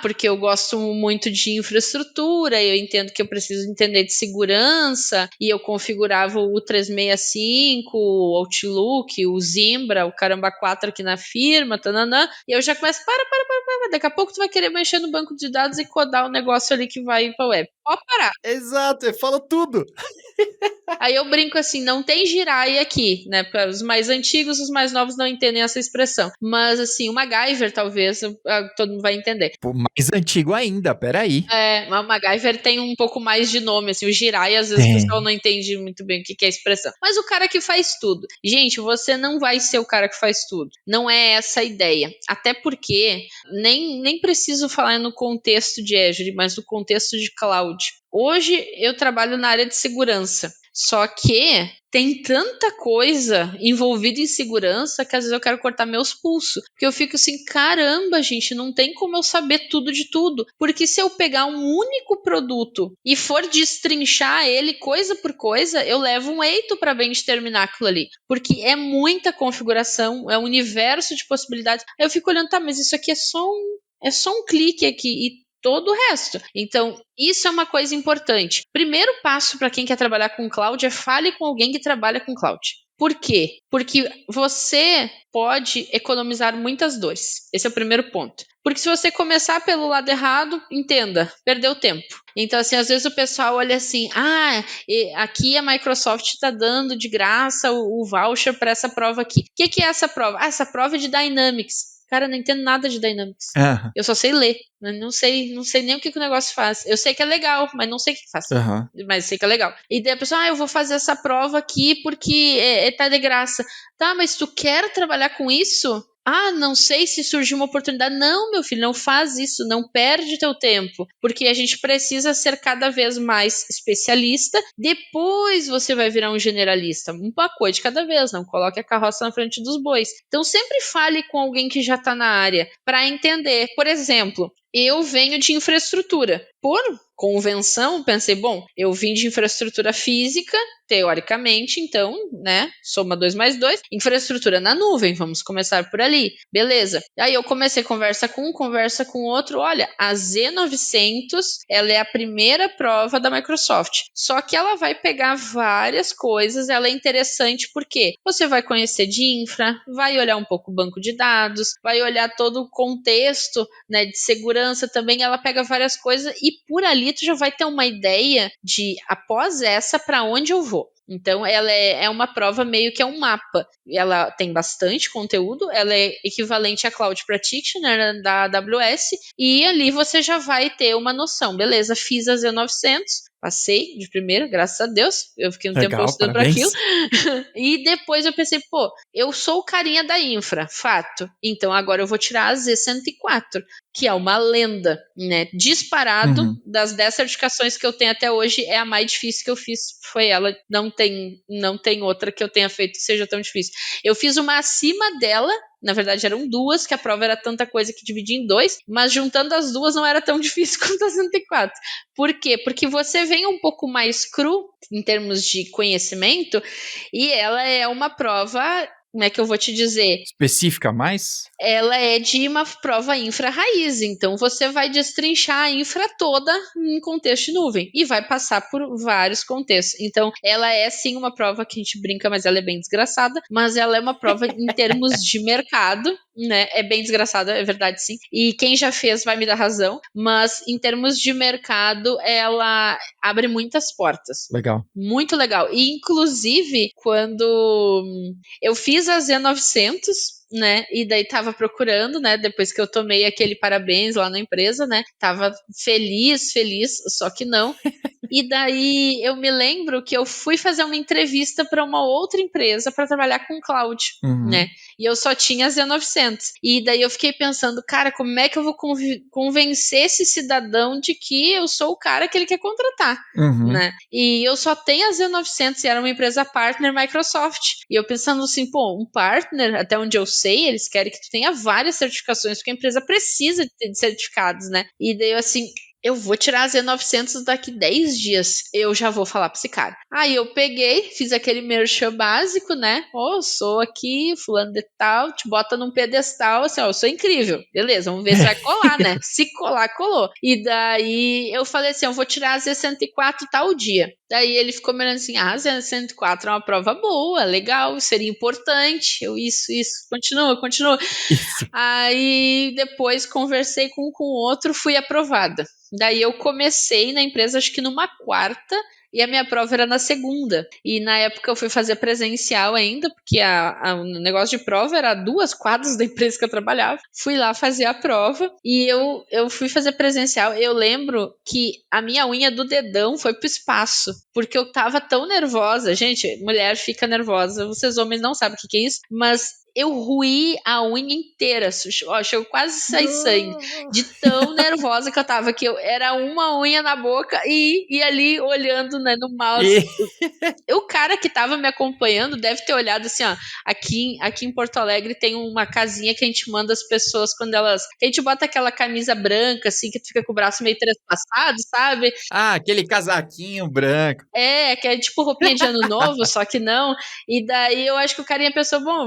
Porque eu gosto muito de infraestrutura, eu entendo que eu preciso entender de segurança, e eu configurava o 365, o Outlook, o Zimbra, o Caramba 4 aqui na firma, tananã, e eu já começo, para, daqui a pouco tu vai querer mexer no banco de dados e codar o negócio ali que vai para web. Pode parar. Exato, fala tudo. Aí eu brinco assim, não tem giraia aqui, né? Para os mais antigos, os mais novos não entendem essa expressão. Mas assim, o MacGyver talvez todo mundo vai entender. Pô, mais antigo ainda, peraí. O MacGyver tem um pouco mais de nome, assim, o Jiraiya, às vezes o pessoal Tem. não entende muito bem o que é a expressão. Mas o cara que faz tudo. Gente, você não vai ser o cara que faz tudo. Não é essa a ideia. Até porque, nem preciso falar no contexto de Azure, mas no contexto de cloud. Hoje eu trabalho na área de segurança. Só que tem tanta coisa envolvida em segurança que às vezes eu quero cortar meus pulsos. Porque eu fico assim, caramba, gente, não tem como eu saber tudo de tudo. Porque se eu pegar um único produto e for destrinchar ele coisa por coisa, eu levo um eito para bem de terminar aquilo ali. Porque é muita configuração, é um universo de possibilidades. Aí eu fico olhando, tá, mas isso aqui é só um clique aqui e todo o resto. Então, isso é uma coisa importante. Primeiro passo para quem quer trabalhar com cloud é fale com alguém que trabalha com cloud. Por quê? Porque você pode economizar muitas dores. Esse é o primeiro ponto. Porque se você começar pelo lado errado, entenda, perdeu tempo. Então, assim, às vezes o pessoal olha assim, aqui a Microsoft está dando de graça o voucher para essa prova aqui. O que é essa prova? Essa prova é de Dynamics. Cara, eu não entendo nada de Dynamics. Uhum. Eu só sei ler. Não sei nem o que o negócio faz. Eu sei que é legal, mas não sei o que faz. Uhum. Mas sei que é legal. E daí a pessoa, eu vou fazer essa prova aqui porque tá de graça. Tá, mas tu quer trabalhar com isso? Não sei se surgiu uma oportunidade. Não, meu filho, não faz isso, não perde teu tempo, porque a gente precisa ser cada vez mais especialista, depois você vai virar um generalista, uma coisa de cada vez, não coloque a carroça na frente dos bois. Então sempre fale com alguém que já está na área, para entender. Por exemplo, eu venho de infraestrutura. Por convenção, pensei, bom, eu vim de infraestrutura física, teoricamente, então, né, soma 2 mais 2, infraestrutura na nuvem, vamos começar por ali, beleza. Aí eu comecei conversa com um, conversa com outro, olha, a Z900, ela é a primeira prova da Microsoft, só que ela vai pegar várias coisas, ela é interessante porque você vai conhecer de infra, vai olhar um pouco o banco de dados, vai olhar todo o contexto, né, de segurança também, ela pega várias coisas e por ali tu já vai ter uma ideia de, após essa, para onde eu vou. Então, ela é uma prova meio que é um mapa. Ela tem bastante conteúdo, ela é equivalente à Cloud Practitioner da AWS, e ali você já vai ter uma noção. Beleza, fiz a Z900, passei de primeira, graças a Deus. Eu fiquei um tempo estudando para aquilo. E depois eu pensei, eu sou o carinha da infra, fato. Então agora eu vou tirar a Z104, que é uma lenda, né? Disparado, das 10 certificações que eu tenho até hoje, é a mais difícil que eu fiz. Foi ela, não tem outra que eu tenha feito que seja tão difícil. Eu fiz uma acima dela, na verdade eram duas, que a prova era tanta coisa que dividia em 2, mas juntando as duas não era tão difícil quanto a 104. Por quê? Porque você vem um pouco mais cru em termos de conhecimento e ela é uma prova, como é que eu vou te dizer? Específica mais? Ela é de uma prova infra raiz, então você vai destrinchar a infra toda em contexto de nuvem e vai passar por vários contextos. Então, ela é sim uma prova que a gente brinca, mas ela é bem desgraçada, mas ela é uma prova em termos de mercado, né? É bem desgraçada, é verdade sim. E quem já fez vai me dar razão, mas em termos de mercado, ela abre muitas portas. Legal. Muito legal. E, inclusive, quando eu fiz a Z900, né, e daí tava procurando, né, depois que eu tomei aquele parabéns lá na empresa, né, tava feliz, só que não. E daí eu me lembro que eu fui fazer uma entrevista para uma outra empresa para trabalhar com cloud, né? E eu só tinha Z900. E daí eu fiquei pensando, cara, como é que eu vou convencer esse cidadão de que eu sou o cara que ele quer contratar, né? E eu só tenho a Z900 e era uma empresa partner Microsoft. E eu pensando assim, um partner, até onde eu sei, eles querem que tu tenha várias certificações, porque a empresa precisa de certificados, né? E daí eu assim, eu vou tirar a Z900 daqui 10 dias, eu já vou falar pra esse cara. Aí eu peguei, fiz aquele merchan básico, né? Sou aqui, fulano de tal, te bota num pedestal, assim, eu sou incrível. Beleza, vamos ver se vai colar, né? Se colar, colou. E daí eu falei assim, eu vou tirar a Z104 tal dia. Daí ele ficou me olhando assim, a Z104 é uma prova boa, legal, seria importante. Eu, isso, continua. Isso. Aí depois conversei com outro, fui aprovada. Daí eu comecei na empresa, acho que numa quarta, e a minha prova era na segunda. E na época eu fui fazer presencial ainda, porque o negócio de prova era 2 quadras da empresa que eu trabalhava. Fui lá fazer a prova e eu fui fazer presencial. Eu lembro que a minha unha do dedão foi pro espaço, porque eu tava tão nervosa. Gente, mulher fica nervosa, vocês homens não sabem o que é isso, mas eu ruí a unha inteira, chegou quase a sair sangue, de tão nervosa que eu tava, que eu era uma unha na boca e ali olhando, né, no mouse. O cara que tava me acompanhando deve ter olhado assim, ó, aqui em Porto Alegre tem uma casinha que a gente manda as pessoas quando elas, a gente bota aquela camisa branca, assim, que tu fica com o braço meio trespassado, sabe? Aquele casaquinho branco. Que é tipo roupinha de ano novo, só que não. E daí eu acho que o carinha pensou, bom,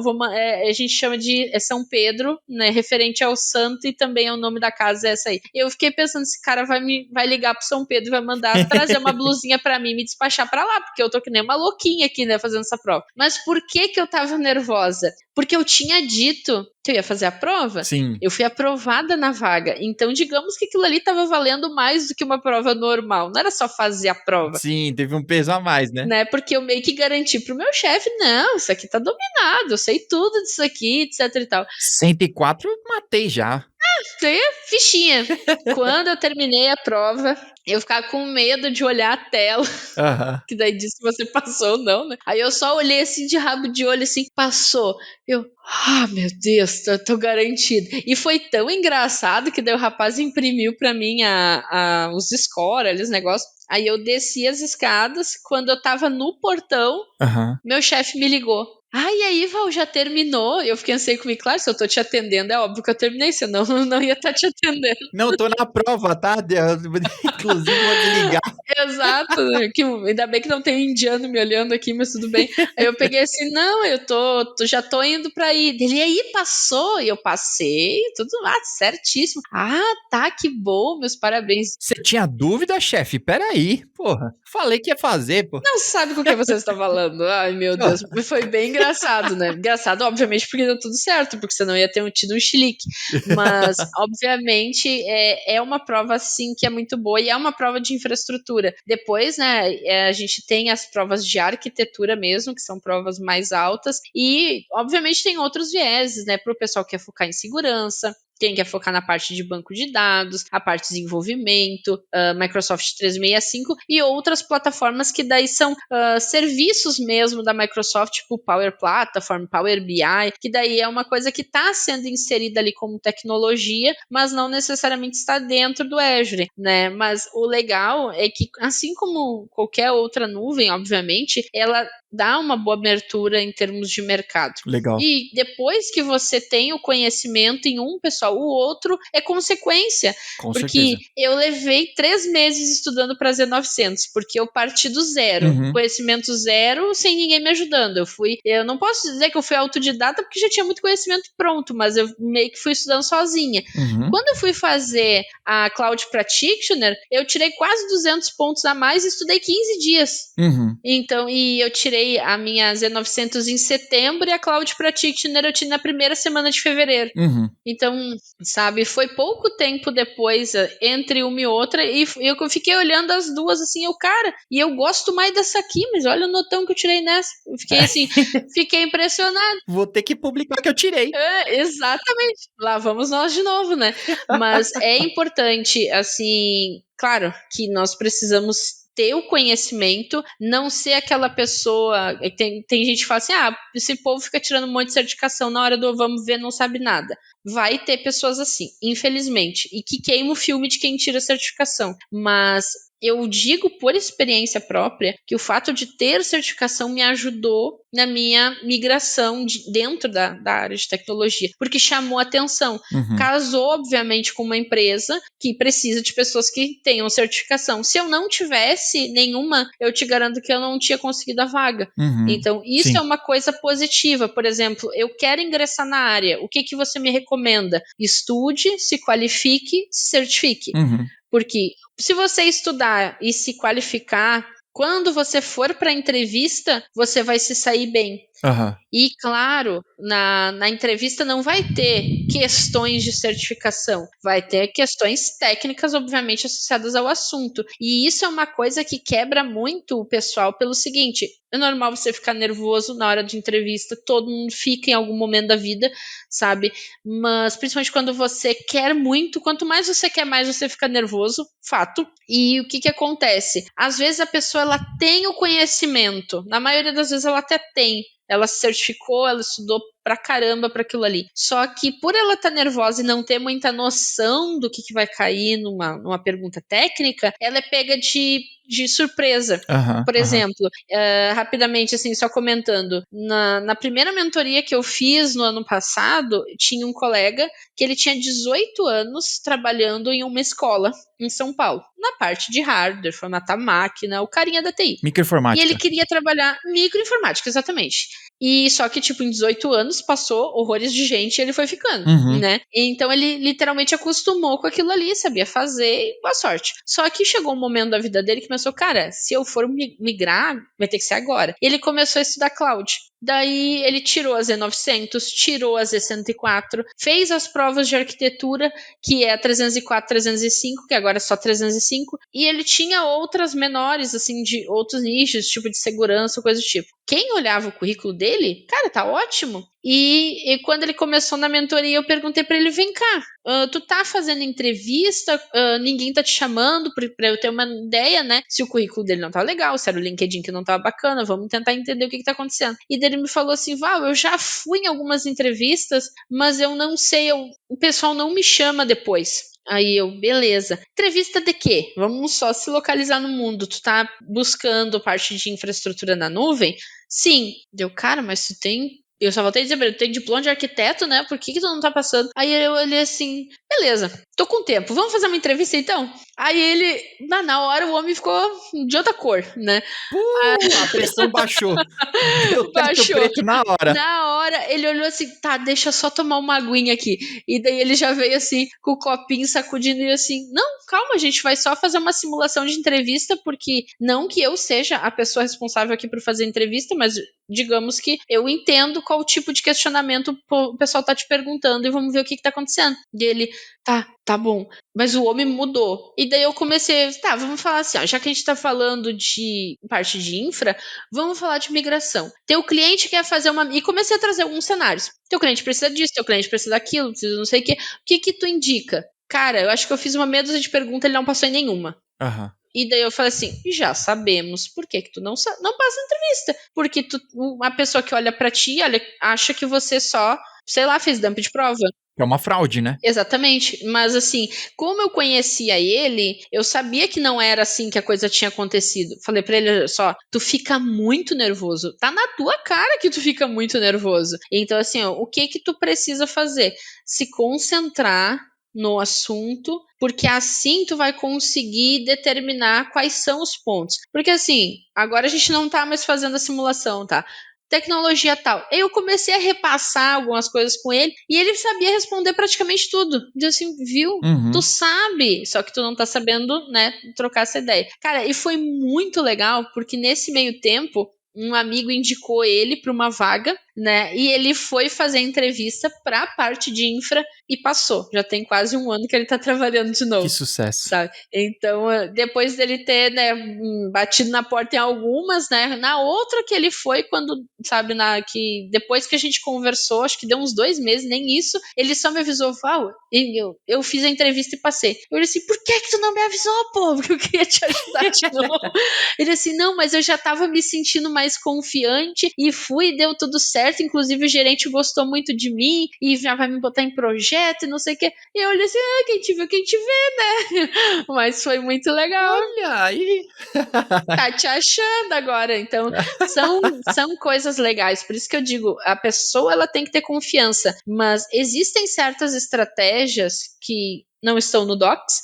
a gente chama de São Pedro, né, referente ao santo, e também é o nome da casa essa aí. E eu fiquei pensando, esse cara vai ligar pro São Pedro e vai mandar trazer uma blusinha pra mim e me despachar pra lá, porque eu tô que nem uma louquinha aqui, né, fazendo essa prova. Mas por que eu tava nervosa? Porque eu tinha dito que eu ia fazer a prova. Sim. Eu fui aprovada na vaga. Então, digamos que aquilo ali tava valendo mais do que uma prova normal. Não era só fazer a prova. Sim, teve um peso a mais, né? Porque eu meio que garanti pro meu chefe, não, isso aqui tá dominado, eu sei tudo disso aqui, etc e tal. 104 eu matei já. Foi fichinha. Quando eu terminei a prova, eu ficava com medo de olhar a tela, que daí disse se você passou ou não, né? Aí eu só olhei assim de rabo de olho, assim, passou. Eu, meu Deus, tô garantido. E foi tão engraçado que daí o rapaz imprimiu pra mim os score, ali, os negócios. Aí eu desci as escadas, quando eu tava no portão, meu chefe me ligou. E aí, Val, já terminou? Eu fiquei assim comigo, claro, se eu tô te atendendo, é óbvio que eu terminei, senão eu não ia estar te atendendo. Não, tô na prova, tá? Inclusive, vou desligar. Exato, ainda bem que não tem um indiano me olhando aqui, mas tudo bem. Aí eu peguei assim, não, eu já tô indo pra ir. Ele aí passou, e eu passei, tudo lá, certíssimo. Tá, que bom, meus parabéns. Você tinha dúvida, chefe? Peraí, porra. Falei que ia fazer, pô. Não sabe com o que você está falando. Ai, meu Deus. Foi bem engraçado, né? Engraçado, obviamente, porque deu tudo certo, porque senão ia ter tido um chilique. Mas, obviamente, é uma prova, assim, que é muito boa e é uma prova de infraestrutura. Depois, né, a gente tem as provas de arquitetura mesmo, que são provas mais altas e, obviamente, tem outros vieses, né, para o pessoal que quer focar em segurança, quem quer focar na parte de banco de dados, a parte de desenvolvimento, Microsoft 365 e outras plataformas que daí são serviços mesmo da Microsoft, tipo Power Platform, Power BI, que daí é uma coisa que está sendo inserida ali como tecnologia, mas não necessariamente está dentro do Azure, né? Mas o legal é que, assim como qualquer outra nuvem, obviamente, ela dá uma boa abertura em termos de mercado. Legal. E depois que você tem o conhecimento em um, pessoal, o outro é consequência. Com porque certeza. eu levei 3 meses estudando para Z900, porque eu parti do zero, conhecimento zero, sem ninguém me ajudando. Eu não posso dizer que eu fui autodidata, porque já tinha muito conhecimento pronto, mas eu meio que fui estudando sozinha. Quando eu fui fazer a Cloud Practitioner, eu tirei quase 200 pontos a mais e estudei 15 dias. Então, e eu tirei a minha Z900 em setembro e a Cloud Practitioner eu tirei na primeira semana de fevereiro. Então, sabe, foi pouco tempo depois entre uma e outra e eu fiquei olhando as duas assim, e eu gosto mais dessa aqui, mas olha o notão que eu tirei nessa. Eu fiquei assim, fiquei impressionado. Vou ter que publicar que eu tirei. Exatamente. Lá vamos nós de novo, né? Mas é importante, assim, claro que nós precisamos ter o conhecimento, não ser aquela pessoa. Tem gente que fala assim: esse povo fica tirando um monte de certificação na hora do vamos ver, não sabe nada. Vai ter pessoas assim, infelizmente, e que queima o filme de quem tira a certificação. Mas eu digo por experiência própria que o fato de ter certificação me ajudou na minha migração dentro da área de tecnologia, porque chamou atenção. Casou, obviamente, com uma empresa que precisa de pessoas que tenham certificação. Se eu não tivesse nenhuma, eu te garanto que eu não tinha conseguido a vaga. Então, isso é uma coisa positiva. Por exemplo, eu quero ingressar na área. O que você me recomenda? Estude, se qualifique, se certifique. Porque se você estudar e se qualificar, quando você for para a entrevista, você vai se sair bem. Aham. E, claro, na entrevista não vai ter questões de certificação, vai ter questões técnicas, obviamente, associadas ao assunto. E isso é uma coisa que quebra muito o pessoal pelo seguinte: é normal você ficar nervoso na hora de entrevista, todo mundo fica em algum momento da vida, sabe? Mas principalmente quando você quer muito, quanto mais você quer, mais você fica nervoso, fato. E o que que acontece? Às vezes a pessoa ela tem o conhecimento, na maioria das vezes ela até tem. Ela se certificou, ela estudou pra caramba pra aquilo ali. Só que por ela estar nervosa e não ter muita noção do que vai cair numa pergunta técnica, ela é pega de surpresa. Aham. Por Aham. exemplo, rapidamente, assim, só comentando, na primeira mentoria que eu fiz no ano passado, tinha um colega que ele tinha 18 anos trabalhando em uma escola em São Paulo, na parte de hardware, formatar máquina, o carinha da TI. E ele Microinformática. queria trabalhar microinformática, exatamente. E só que, tipo, em 18 anos passou horrores de gente e ele foi ficando, Uhum. né? Então ele literalmente acostumou com aquilo ali, sabia fazer e boa sorte. Só que chegou um momento da vida dele que começou, cara, se eu for migrar, vai ter que ser agora. E ele começou a estudar cloud. Daí ele tirou a Z900, tirou a Z104, fez as provas de arquitetura, que é a 304, 305, que agora é só 305, e ele tinha outras menores, assim, de outros nichos, tipo de segurança, coisa do tipo. Quem olhava o currículo dele, cara, tá ótimo. E quando ele começou na mentoria, eu perguntei pra ele, vem cá, tu tá fazendo entrevista, ninguém tá te chamando pra eu ter uma ideia, né, se o currículo dele não tá legal, se era o LinkedIn que não tava bacana, vamos tentar entender o que tá acontecendo. E daí ele me falou assim, Val, eu já fui em algumas entrevistas, mas eu não sei, o pessoal não me chama depois. Aí eu, beleza. Entrevista de quê? Vamos só se localizar no mundo. Tu tá buscando parte de infraestrutura na nuvem? Sim. Deu, cara, mas tu tem. Eu só voltei a dizer, tu tem diploma de arquiteto, né? Por que tu não tá passando? Aí eu olhei assim, beleza, tô com tempo, vamos fazer uma entrevista então? Aí ele, na hora o homem ficou de outra cor, né? A pressão baixou. Deu teto Baixou. preto na hora. Na hora, ele olhou assim, tá, deixa eu só tomar uma aguinha aqui. E daí ele já veio assim, com o copinho sacudindo e assim, não, calma, a gente vai só fazer uma simulação de entrevista, porque não que eu seja a pessoa responsável aqui por fazer entrevista, mas digamos que eu entendo qual tipo de questionamento o pessoal tá te perguntando e vamos ver o que tá acontecendo. E ele, tá bom. Mas o homem mudou. E daí eu comecei, tá, vamos falar assim, ó, já que a gente tá falando de parte de infra, vamos falar de migração. Teu cliente quer fazer uma. E comecei a trazer alguns cenários. Teu cliente precisa disso, teu cliente precisa daquilo, precisa não sei o quê. O que tu indica? Cara, eu acho que eu fiz uma meia dúzia de perguntas, ele não passou em nenhuma. Aham. E daí eu falei assim, já sabemos por que tu não passa na entrevista. Porque uma pessoa que olha pra ti, acha que você só, sei lá, fez dump de prova. É uma fraude, né? Exatamente, mas assim, como eu conhecia ele, eu sabia que não era assim que a coisa tinha acontecido. Falei pra ele, olha só, tu fica muito nervoso, tá na tua cara que tu fica muito nervoso. Então assim, ó, o que que tu precisa fazer? Se concentrar no assunto, porque assim tu vai conseguir determinar quais são os pontos. Porque assim, agora a gente não tá mais fazendo a simulação, tá? Tecnologia tal. Eu comecei a repassar algumas coisas com ele e ele sabia responder praticamente tudo. Então, assim, viu? Tu Uhum. sabe, só que tu não tá sabendo, né, trocar essa ideia. Cara, e foi muito legal, porque nesse meio tempo, um amigo indicou ele para uma vaga, né? E ele foi fazer entrevista para a parte de infra e passou. Já tem quase um ano que ele tá trabalhando de Que novo. sucesso. Sabe? Então, depois dele ter, né, batido na porta em algumas, né, na outra que ele foi quando, sabe, que depois que a gente conversou, acho que deu uns 2 meses, nem isso, ele só me avisou, Val, eu fiz a entrevista e passei. Eu disse assim, por que tu não me avisou, pô? Porque eu queria te ajudar de novo. Ele assim, não, mas eu já tava me sentindo mais confiante e fui e deu tudo certo, inclusive o gerente gostou muito de mim e já vai me botar em projeto e não sei o que. E eu olhei assim, quem te viu, quem te vê, né? Mas foi muito legal. Olha aí. Tá te achando agora. Então, são coisas legais. Por isso que eu digo, a pessoa ela tem que ter confiança. Mas existem certas estratégias que não estão no Docs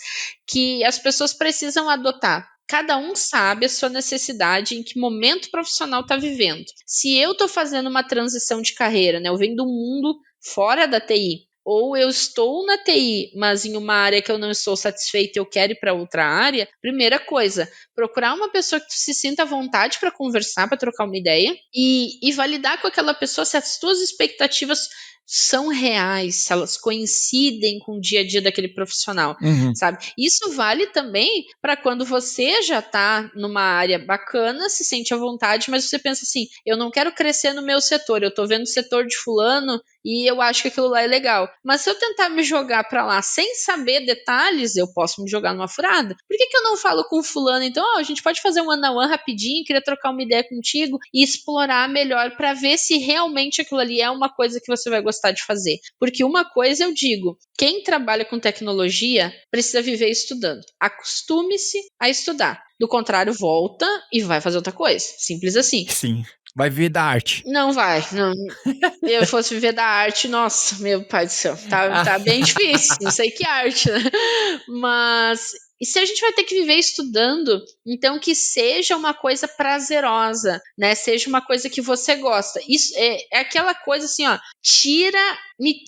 que as pessoas precisam adotar. Cada um sabe a sua necessidade, em que momento profissional está vivendo. Se eu estou fazendo uma transição de carreira, né? Eu venho do mundo fora da TI. ou eu estou na TI, mas em uma área que eu não estou satisfeita e eu quero ir para outra área, primeira coisa, procurar uma pessoa que tu se sinta à vontade para conversar, para trocar uma ideia e validar com aquela pessoa se as tuas expectativas são reais, se elas coincidem com o dia a dia daquele profissional, sabe? Isso vale também para quando você já está numa área bacana, se sente à vontade, mas você pensa assim, eu não quero crescer no meu setor, eu estou vendo o setor de fulano e eu acho que aquilo lá é legal. Mas se eu tentar me jogar para lá sem saber detalhes, eu posso me jogar numa furada. Por que eu não falo com fulano? Então, a gente pode fazer um one-on-one rapidinho, queria trocar uma ideia contigo e explorar melhor para ver se realmente aquilo ali é uma coisa que você vai gostar de fazer. Porque uma coisa eu digo, quem trabalha com tecnologia precisa viver estudando. Acostume-se a estudar. Do contrário, volta e vai fazer outra coisa. Simples assim. Sim. Vai viver da arte. Não vai. Não. Eu fosse viver da arte, nossa, meu pai do céu. Tá bem difícil. Não sei que arte, né? Mas... E se a gente vai ter que viver estudando, então que seja uma coisa prazerosa, né? Seja uma coisa que você gosta. Isso é aquela coisa assim, ó,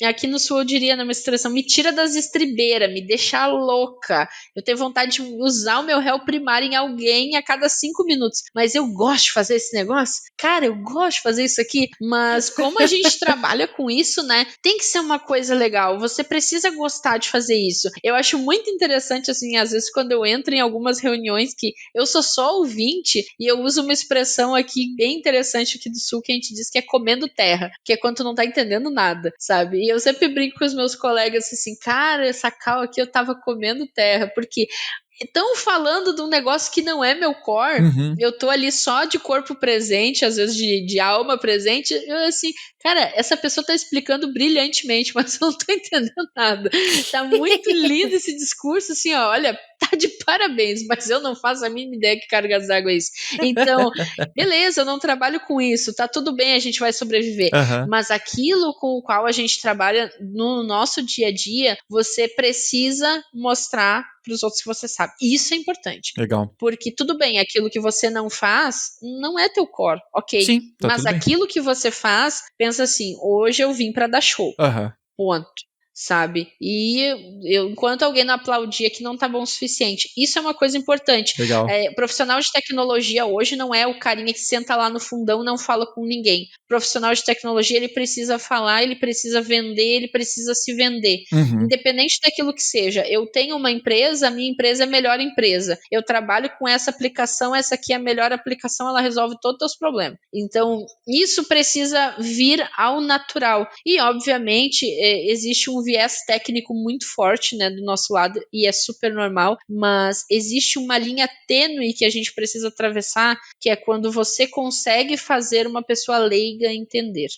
aqui no sul eu diria numa expressão, me tira das estribeiras, me deixa louca. Eu tenho vontade de usar o meu réu primário em alguém a cada 5 minutos. Mas eu gosto de fazer esse negócio. Cara, eu gosto de fazer isso aqui. Mas como a gente trabalha com isso, né? Tem que ser uma coisa legal. Você precisa gostar de fazer isso. Eu acho muito interessante, assim, às vezes quando eu entro em algumas reuniões que eu sou só ouvinte e eu uso uma expressão aqui bem interessante aqui do sul que a gente diz que é comendo terra, que é quando tu não tá entendendo nada, sabe? E eu sempre brinco com os meus colegas assim, cara, essa cal aqui eu tava comendo terra, porque estão falando de um negócio que não é meu core, eu tô ali só de corpo presente, às vezes de alma presente, eu assim, cara, essa pessoa tá explicando brilhantemente, mas eu não tô entendendo nada. Tá muito lindo esse discurso, assim, ó, olha, tá de parabéns, mas eu não faço a mínima ideia que cargas d'água é isso. Então, beleza, eu não trabalho com isso, tá tudo bem, a gente vai sobreviver. Mas aquilo com o qual a gente trabalha no nosso dia a dia, você precisa mostrar para os outros que você sabe. Isso é importante. Legal. Porque tudo bem, aquilo que você não faz não é teu core, ok. Sim, tá mas tudo bem. aquilo que você faz, pensa assim, hoje eu vim para dar show. Ponto. Sabe? E enquanto alguém não aplaudia que não tá bom o suficiente. Isso é uma coisa importante. Legal. Profissional de tecnologia hoje não é o carinha que senta lá no fundão e não fala com ninguém. Profissional de tecnologia, ele precisa falar, ele precisa vender, ele precisa se vender. Independente daquilo que seja. Eu tenho uma empresa, a minha empresa é a melhor empresa. Eu trabalho com essa aplicação, essa aqui é a melhor aplicação, ela resolve todos os teus problemas. Então, isso precisa vir ao natural. E, obviamente, existe um viés técnico muito forte, né, do nosso lado, e é super normal, mas existe uma linha tênue que a gente precisa atravessar, que é quando você consegue fazer uma pessoa leiga entender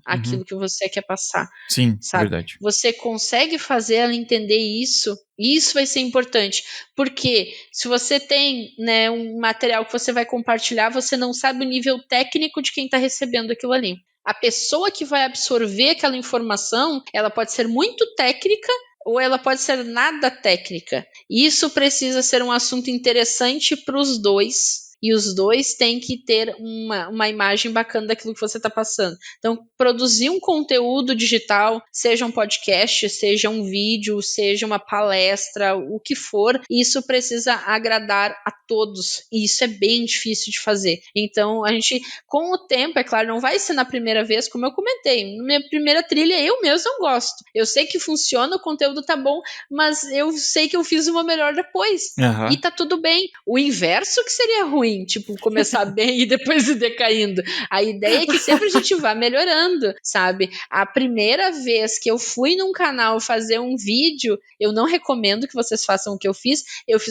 aquilo que você quer passar. Sim, sabe? Verdade. Você consegue fazer ela entender isso, e isso vai ser importante, porque se você tem, né, um material que você vai compartilhar, você não sabe o nível técnico de quem está recebendo aquilo ali. A pessoa que vai absorver aquela informação, ela pode ser muito técnica ou ela pode ser nada técnica. Isso precisa ser um assunto interessante para os dois. E os dois têm que ter uma imagem bacana daquilo que você está passando. Então, produzir um conteúdo digital, seja um podcast, seja um vídeo, seja uma palestra, o que for, isso precisa agradar a todos. E isso é bem difícil de fazer. Então, a gente, com o tempo, é claro, não vai ser na primeira vez, como eu comentei. Na minha primeira trilha, eu mesmo não gosto. Eu sei que funciona, o conteúdo tá bom, mas eu sei que eu fiz uma melhor depois. E tá tudo bem. O inverso que seria ruim, tipo, começar bem e depois ir decaindo. A ideia é que sempre a gente vá melhorando, sabe? A primeira vez que eu fui num canal fazer um vídeo, eu não recomendo que vocês façam o que eu fiz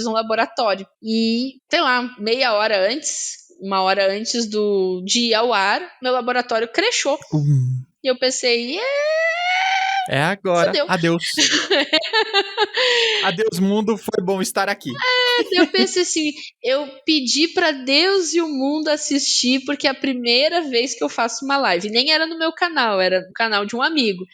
um laboratório. E, sei lá, meia hora antes, uma hora antes de ir ao ar, meu laboratório crashou. E eu pensei, é agora. Fudeu. Adeus. Adeus, mundo. Foi bom estar aqui. Eu pensei assim, eu pedi pra Deus e o mundo assistir, porque é a primeira vez que eu faço uma live. Nem era no meu canal, era no canal de um amigo.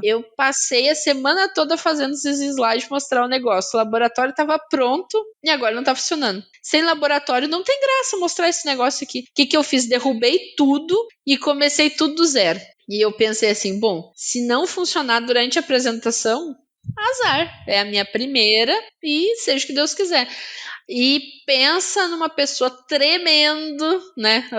Eu passei a semana toda fazendo esses slides pra mostrar o negócio. O laboratório tava pronto e agora não tá funcionando. Sem laboratório não tem graça mostrar esse negócio aqui. O que eu fiz? Derrubei tudo e comecei tudo do zero. E eu pensei assim, bom, se não funcionar durante a apresentação, azar. É a minha primeira e seja o que Deus quiser. E pensa numa pessoa tremendo, né?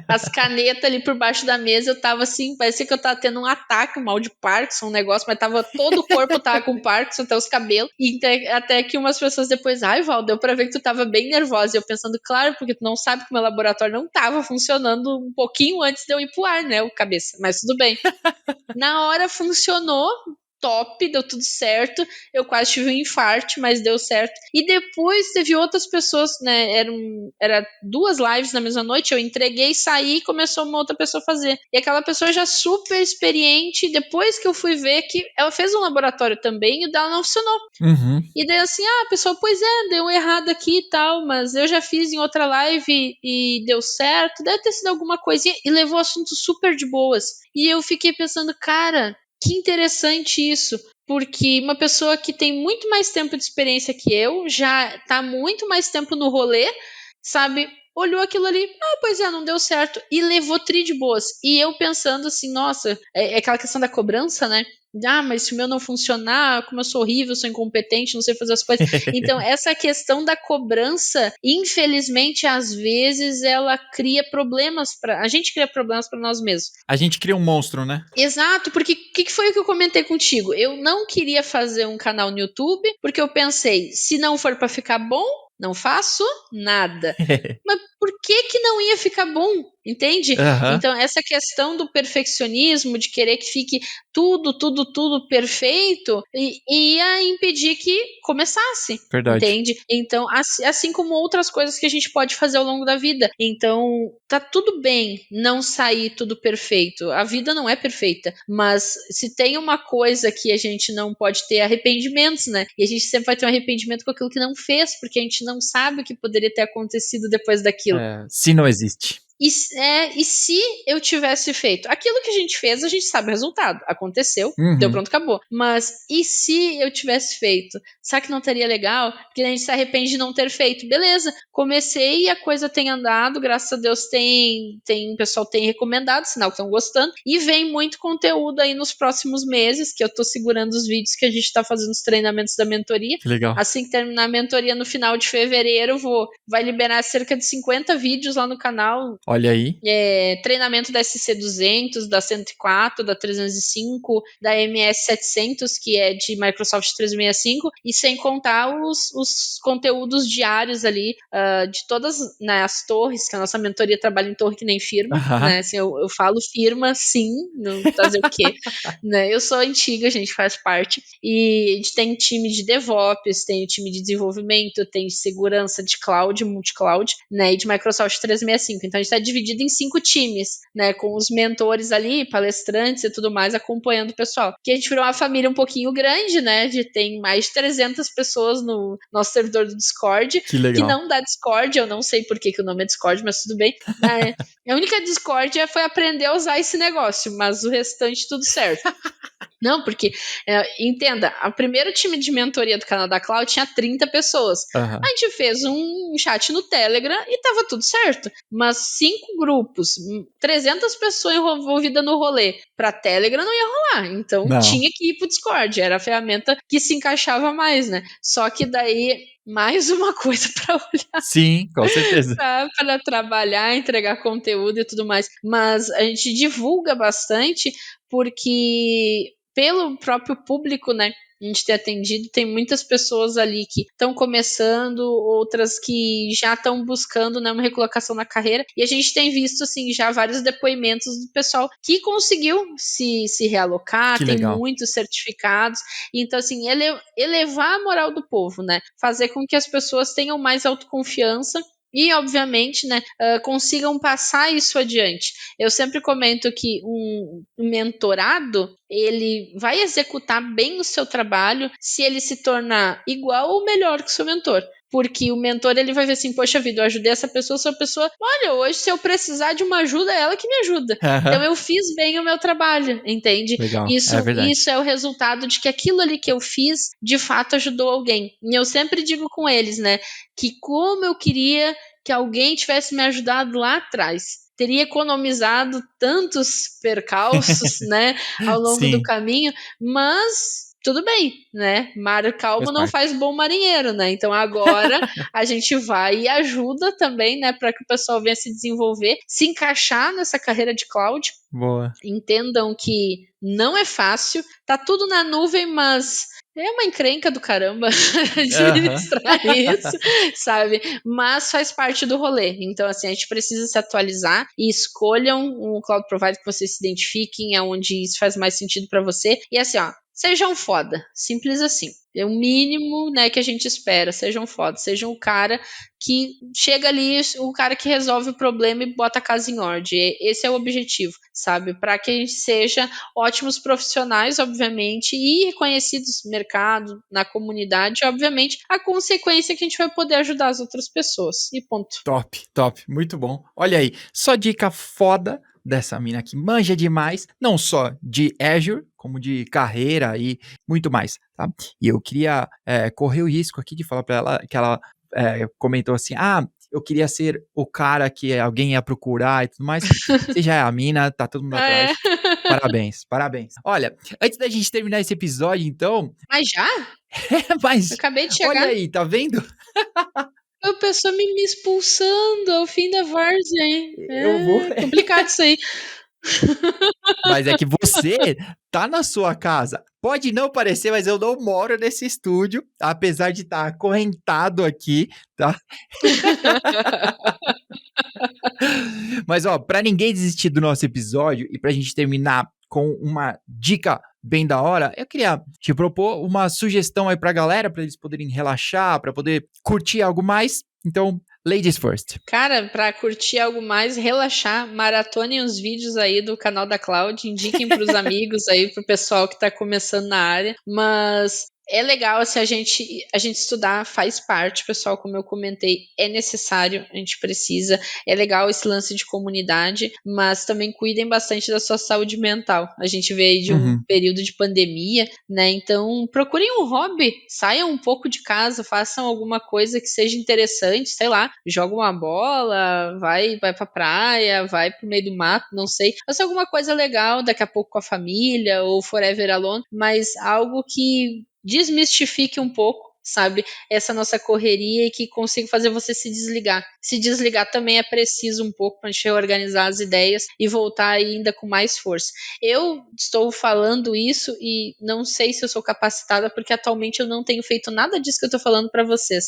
As canetas ali por baixo da mesa, eu tava assim, parecia que eu tava tendo um ataque, um mal de Parkinson, um negócio, mas tava todo o corpo tava com Parkinson, até os cabelos. E até que umas pessoas depois, ai, Val, deu pra ver que tu tava bem nervosa. E eu pensando, claro, porque tu não sabe que o meu laboratório não tava funcionando um pouquinho antes de eu ir pro ar, né, o cabeça. Mas tudo bem. Na hora funcionou, top, deu tudo certo. Eu quase tive um infarto, mas deu certo. E depois teve outras pessoas, né? Era 2 lives na mesma noite. Eu entreguei, saí e começou uma outra pessoa a fazer. E aquela pessoa já super experiente. Depois que eu fui ver que ela fez um laboratório também e o dela não funcionou. Uhum. E daí assim, a pessoa, pois é, deu errado aqui e tal, mas eu já fiz em outra live e deu certo. Deve ter sido alguma coisinha. E levou o assunto super de boas. E eu fiquei pensando, cara, que interessante isso, porque uma pessoa que tem muito mais tempo de experiência que eu, já tá muito mais tempo no rolê, sabe? Olhou aquilo ali, pois é, não deu certo, e levou tri de boas. E eu pensando assim, nossa, é aquela questão da cobrança, né? Mas se o meu não funcionar, como eu sou horrível, sou incompetente, não sei fazer as coisas. Então, essa questão da cobrança, infelizmente, às vezes, ela cria problemas a gente cria problemas para nós mesmos. A gente cria um monstro, né? Exato, porque o que foi o que eu comentei contigo? Eu não queria fazer um canal no YouTube, porque eu pensei, se não for para ficar bom, não faço nada. Mas por que não ia ficar bom? Entende? Uhum. Então, essa questão do perfeccionismo, de querer que fique tudo perfeito, ia impedir que começasse. Verdade. Entende? Então, assim como outras coisas que a gente pode fazer ao longo da vida. Então, tá tudo bem não sair tudo perfeito. A vida não é perfeita. Mas se tem uma coisa que a gente não pode ter arrependimentos, né? E a gente sempre vai ter um arrependimento com aquilo que não fez, porque a gente não sabe o que poderia ter acontecido depois daquilo. Se não existe. E se eu tivesse feito aquilo que a gente fez, a gente sabe o resultado. Aconteceu, deu pronto, acabou. Mas e se eu tivesse feito? Será que não teria legal? Porque a gente se arrepende de não ter feito. Beleza, comecei e a coisa tem andado, graças a Deus o pessoal tem recomendado, sinal que estão gostando. E vem muito conteúdo aí nos próximos meses, que eu tô segurando os vídeos que a gente tá fazendo os treinamentos da mentoria. Que legal. Assim que terminar a mentoria no final de fevereiro, vai liberar cerca de 50 vídeos lá no canal. Olha aí. Treinamento da SC200, da 104, da 305, da MS700, que é de Microsoft 365, e sem contar os conteúdos diários ali, de todas, né, as torres, que a nossa mentoria trabalha em torre que nem firma, né, assim, eu falo firma, sim, não fazer o quê, né, eu sou antiga, a gente faz parte, e a gente tem time de DevOps, tem time de desenvolvimento, tem segurança de cloud, multi-cloud, né, e de Microsoft 365, então a gente está dividido em 5 times, né, com os mentores ali, palestrantes e tudo mais, acompanhando o pessoal. Que a gente virou uma família um pouquinho grande, né, tem mais de 300 pessoas no nosso servidor do Discord, que legal. Que não dá Discord, eu não sei por que o nome é Discord, mas tudo bem. A única discórdia foi aprender a usar esse negócio, mas o restante tudo certo. Não, porque, entenda, o primeiro time de mentoria do Canadá Cloud tinha 30 pessoas. A gente fez um chat no Telegram e tava tudo certo. Mas 5 grupos, 300 pessoas envolvidas no rolê, pra Telegram não ia rolar. Então tinha que ir pro Discord, era a ferramenta que se encaixava mais, né? Só que daí mais uma coisa para olhar. Sim, com certeza. Para trabalhar, entregar conteúdo e tudo mais. Mas a gente divulga bastante porque pelo próprio público, né? A gente tem atendido, tem muitas pessoas ali que estão começando, outras que já estão buscando, né, uma recolocação na carreira, e a gente tem visto, assim, já vários depoimentos do pessoal que conseguiu se realocar, que tem legal. Muitos certificados, então, assim, elevar a moral do povo, né, fazer com que as pessoas tenham mais autoconfiança e, obviamente, né, consigam passar isso adiante. Eu sempre comento que um mentorado, ele vai executar bem o seu trabalho se ele se tornar igual ou melhor que o seu mentor. Porque o mentor, ele vai ver assim, poxa vida, eu ajudei essa pessoa, olha, hoje se eu precisar de uma ajuda, é ela que me ajuda. Então eu fiz bem o meu trabalho, entende? Legal, Isso é o resultado de que aquilo ali que eu fiz, de fato ajudou alguém. E eu sempre digo com eles, né, que como eu queria que alguém tivesse me ajudado lá atrás. teria economizado tantos percalços, né, ao longo do Sim, caminho, mas tudo bem, né? Mar faz calmo não parte. faz bom marinheiro, né? Então agora a gente vai e ajuda também, né, para que o pessoal venha se desenvolver, se encaixar nessa carreira de cloud. Boa. Entendam que não é fácil, tá tudo na nuvem, mas é uma encrenca do caramba Aham. administrar isso, sabe? Mas faz parte do rolê. Então, assim, a gente precisa se atualizar e escolham um cloud provider que vocês se identifiquem, aonde isso faz mais sentido para você. E assim, ó, sejam foda. Simples assim. É o mínimo, né, que a gente espera. Sejam foda. Sejam o cara que chega ali, o cara que resolve o problema e bota a casa em ordem. Esse é o objetivo, sabe? Para que a gente seja ótimos profissionais, obviamente, e reconhecidos no mercado, na comunidade, obviamente, a consequência é que a gente vai poder ajudar as outras pessoas. E ponto. Top, top, muito bom. Olha aí, só dica foda dessa mina que manja demais, não só de Azure, como de carreira e muito mais, tá? E eu queria correr o risco aqui de falar para ela que ela comentou assim, eu queria ser o cara que alguém ia procurar e tudo mais. Você já é a mina, tá todo mundo É. atrás. Parabéns, parabéns. Olha, antes da gente terminar esse episódio, então, Mas já? Eu mas acabei de olha chegar. aí, tá vendo? A pessoa me expulsando ao fim da várzea, hein? Eu vou. É complicado isso aí. Mas é que você tá na sua casa. Pode não parecer, mas eu não moro nesse estúdio, apesar de estar acorrentado aqui, tá? Mas, ó, pra ninguém desistir do nosso episódio e pra gente terminar com uma dica bem da hora, eu queria te propor uma sugestão aí pra galera, pra eles poderem relaxar, pra poder curtir algo mais. Então, ladies first. Cara, pra curtir algo mais, relaxar, maratonem os vídeos aí do canal da Cloud, indiquem pros amigos aí, pro pessoal que tá começando na área, mas é legal se a gente estudar, faz parte, pessoal, como eu comentei, é necessário, a gente precisa, é legal esse lance de comunidade, mas também cuidem bastante da sua saúde mental. A gente veio aí de um Uhum. período de pandemia, né? Então, procurem um hobby, saiam um pouco de casa, façam alguma coisa que seja interessante, sei lá, joga uma bola, vai pra praia, vai pro meio do mato, não sei. Faça alguma coisa legal daqui a pouco com a família ou forever alone, mas algo que desmistifique um pouco, sabe, essa nossa correria e que consiga fazer você se desligar. Se desligar também é preciso um pouco para a gente reorganizar as ideias e voltar ainda com mais força. Eu estou falando isso e não sei se eu sou capacitada porque atualmente eu não tenho feito nada disso que eu estou falando para vocês.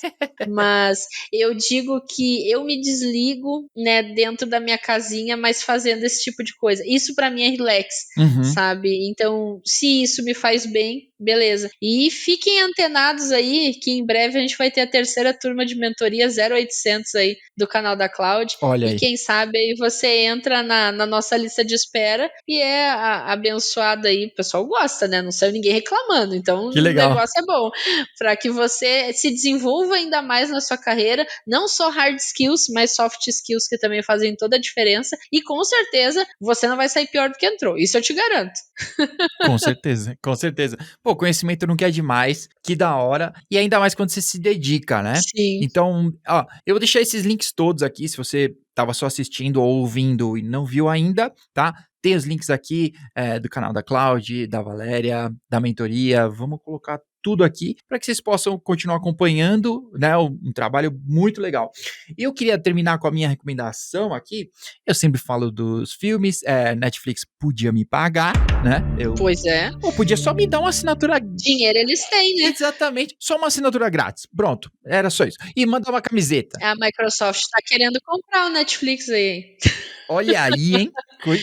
Mas eu digo que eu me desligo, né, dentro da minha casinha, mas fazendo esse tipo de coisa. Isso para mim é relax, Uhum. sabe? Então, se isso me faz bem, beleza. E fiquem antenados aí, que em breve a gente vai ter a terceira turma de mentoria 0800 aí do canal da Cloud. Olha E aí. quem sabe aí você entra na nossa lista de espera e é abençoado aí. O pessoal gosta, né? Não saiu ninguém reclamando. Então Que o legal. negócio é bom. Para que você se desenvolva ainda mais na sua carreira. Não só hard skills, mas soft skills que também fazem toda a diferença. E com certeza você não vai sair pior do que entrou. Isso eu te garanto. Com certeza, com certeza. Pô, conhecimento não quer demais, que da hora, e ainda mais quando você se dedica, né? Sim. Então, ó, eu vou deixar esses links todos aqui, se você tava só assistindo ou ouvindo e não viu ainda, tá? Tem os links aqui do canal da Cloud, da Valéria, da mentoria, vamos colocar tudo aqui para que vocês possam continuar acompanhando, né? Um trabalho muito legal. E eu queria terminar com a minha recomendação aqui. Eu sempre falo dos filmes, Netflix podia me pagar, né? Pois é. Ou podia só me dar uma assinatura. Dinheiro eles têm, né? Exatamente, só uma assinatura grátis. Pronto, era só isso. E mandar uma camiseta. A Microsoft está querendo comprar o Netflix aí. Olha aí, hein?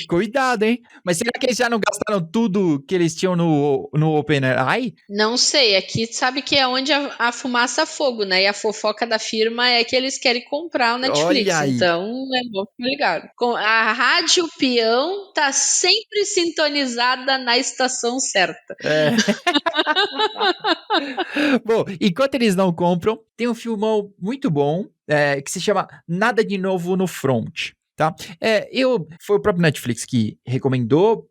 Cuidado, hein? Mas será que eles já não gastaram tudo que eles tinham no OpenAI? Não sei, aqui sabe que é onde a fumaça fogo, né? E a fofoca da firma é que eles querem comprar o Olha Netflix, aí. então é bom ficar ligado. A Rádio Peão tá sempre sintonizada na estação certa. É. Bom, enquanto eles não compram, tem um filmão muito bom que se chama Nada de Novo no Front. Tá? Foi o próprio Netflix que recomendou,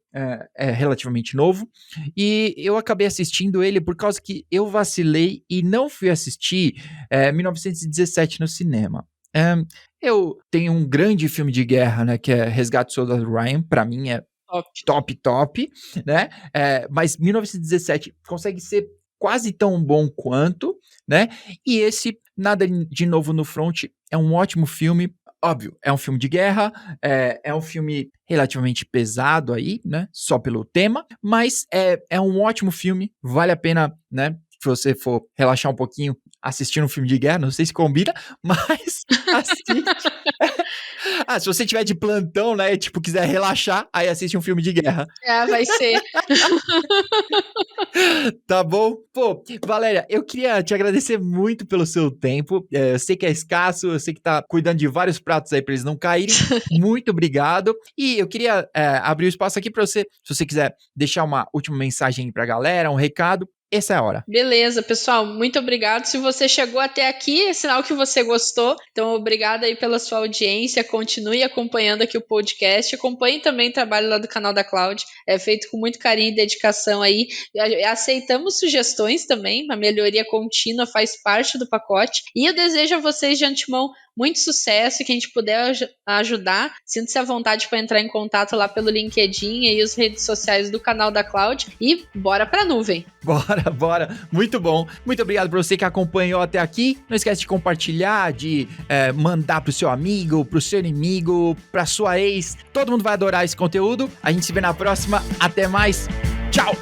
é relativamente novo, e eu acabei assistindo ele por causa que eu vacilei e não fui assistir 1917 no cinema. Eu tenho um grande filme de guerra, né, que é Resgate do Soldado Ryan, pra mim é top, né? Mas 1917 consegue ser quase tão bom quanto, né? E esse Nada de Novo no Front é um ótimo filme. Óbvio, é um filme de guerra, é um filme relativamente pesado aí, né? Só pelo tema, mas é um ótimo filme, vale a pena, né? Se você for relaxar um pouquinho assistindo um filme de guerra, não sei se combina, mas assiste. Se você tiver de plantão, né, tipo, quiser relaxar, aí assiste um filme de guerra. Vai ser. Tá bom? Pô, Valéria, eu queria te agradecer muito pelo seu tempo. Eu sei que é escasso, eu sei que tá cuidando de vários pratos aí pra eles não caírem. Muito obrigado. E eu queria abrir o espaço aqui pra você, se você quiser deixar uma última mensagem pra galera, um recado. Essa é a hora. Beleza, pessoal, muito obrigado. Se você chegou até aqui, é sinal que você gostou. Então, obrigada aí pela sua audiência. Continue acompanhando aqui o podcast. Acompanhe também o trabalho lá do canal da Cloud. É feito com muito carinho e dedicação aí. Aceitamos sugestões também. A melhoria contínua faz parte do pacote. E eu desejo a vocês de antemão muito sucesso, que a gente puder ajudar. Sinta-se à vontade para entrar em contato lá pelo LinkedIn e as redes sociais do canal da Cloud. E bora pra nuvem. Bora. Muito bom. Muito obrigado por você que acompanhou até aqui. Não esquece de compartilhar, de mandar pro seu amigo, pro seu inimigo, pra sua ex. Todo mundo vai adorar esse conteúdo. A gente se vê na próxima. Até mais. Tchau!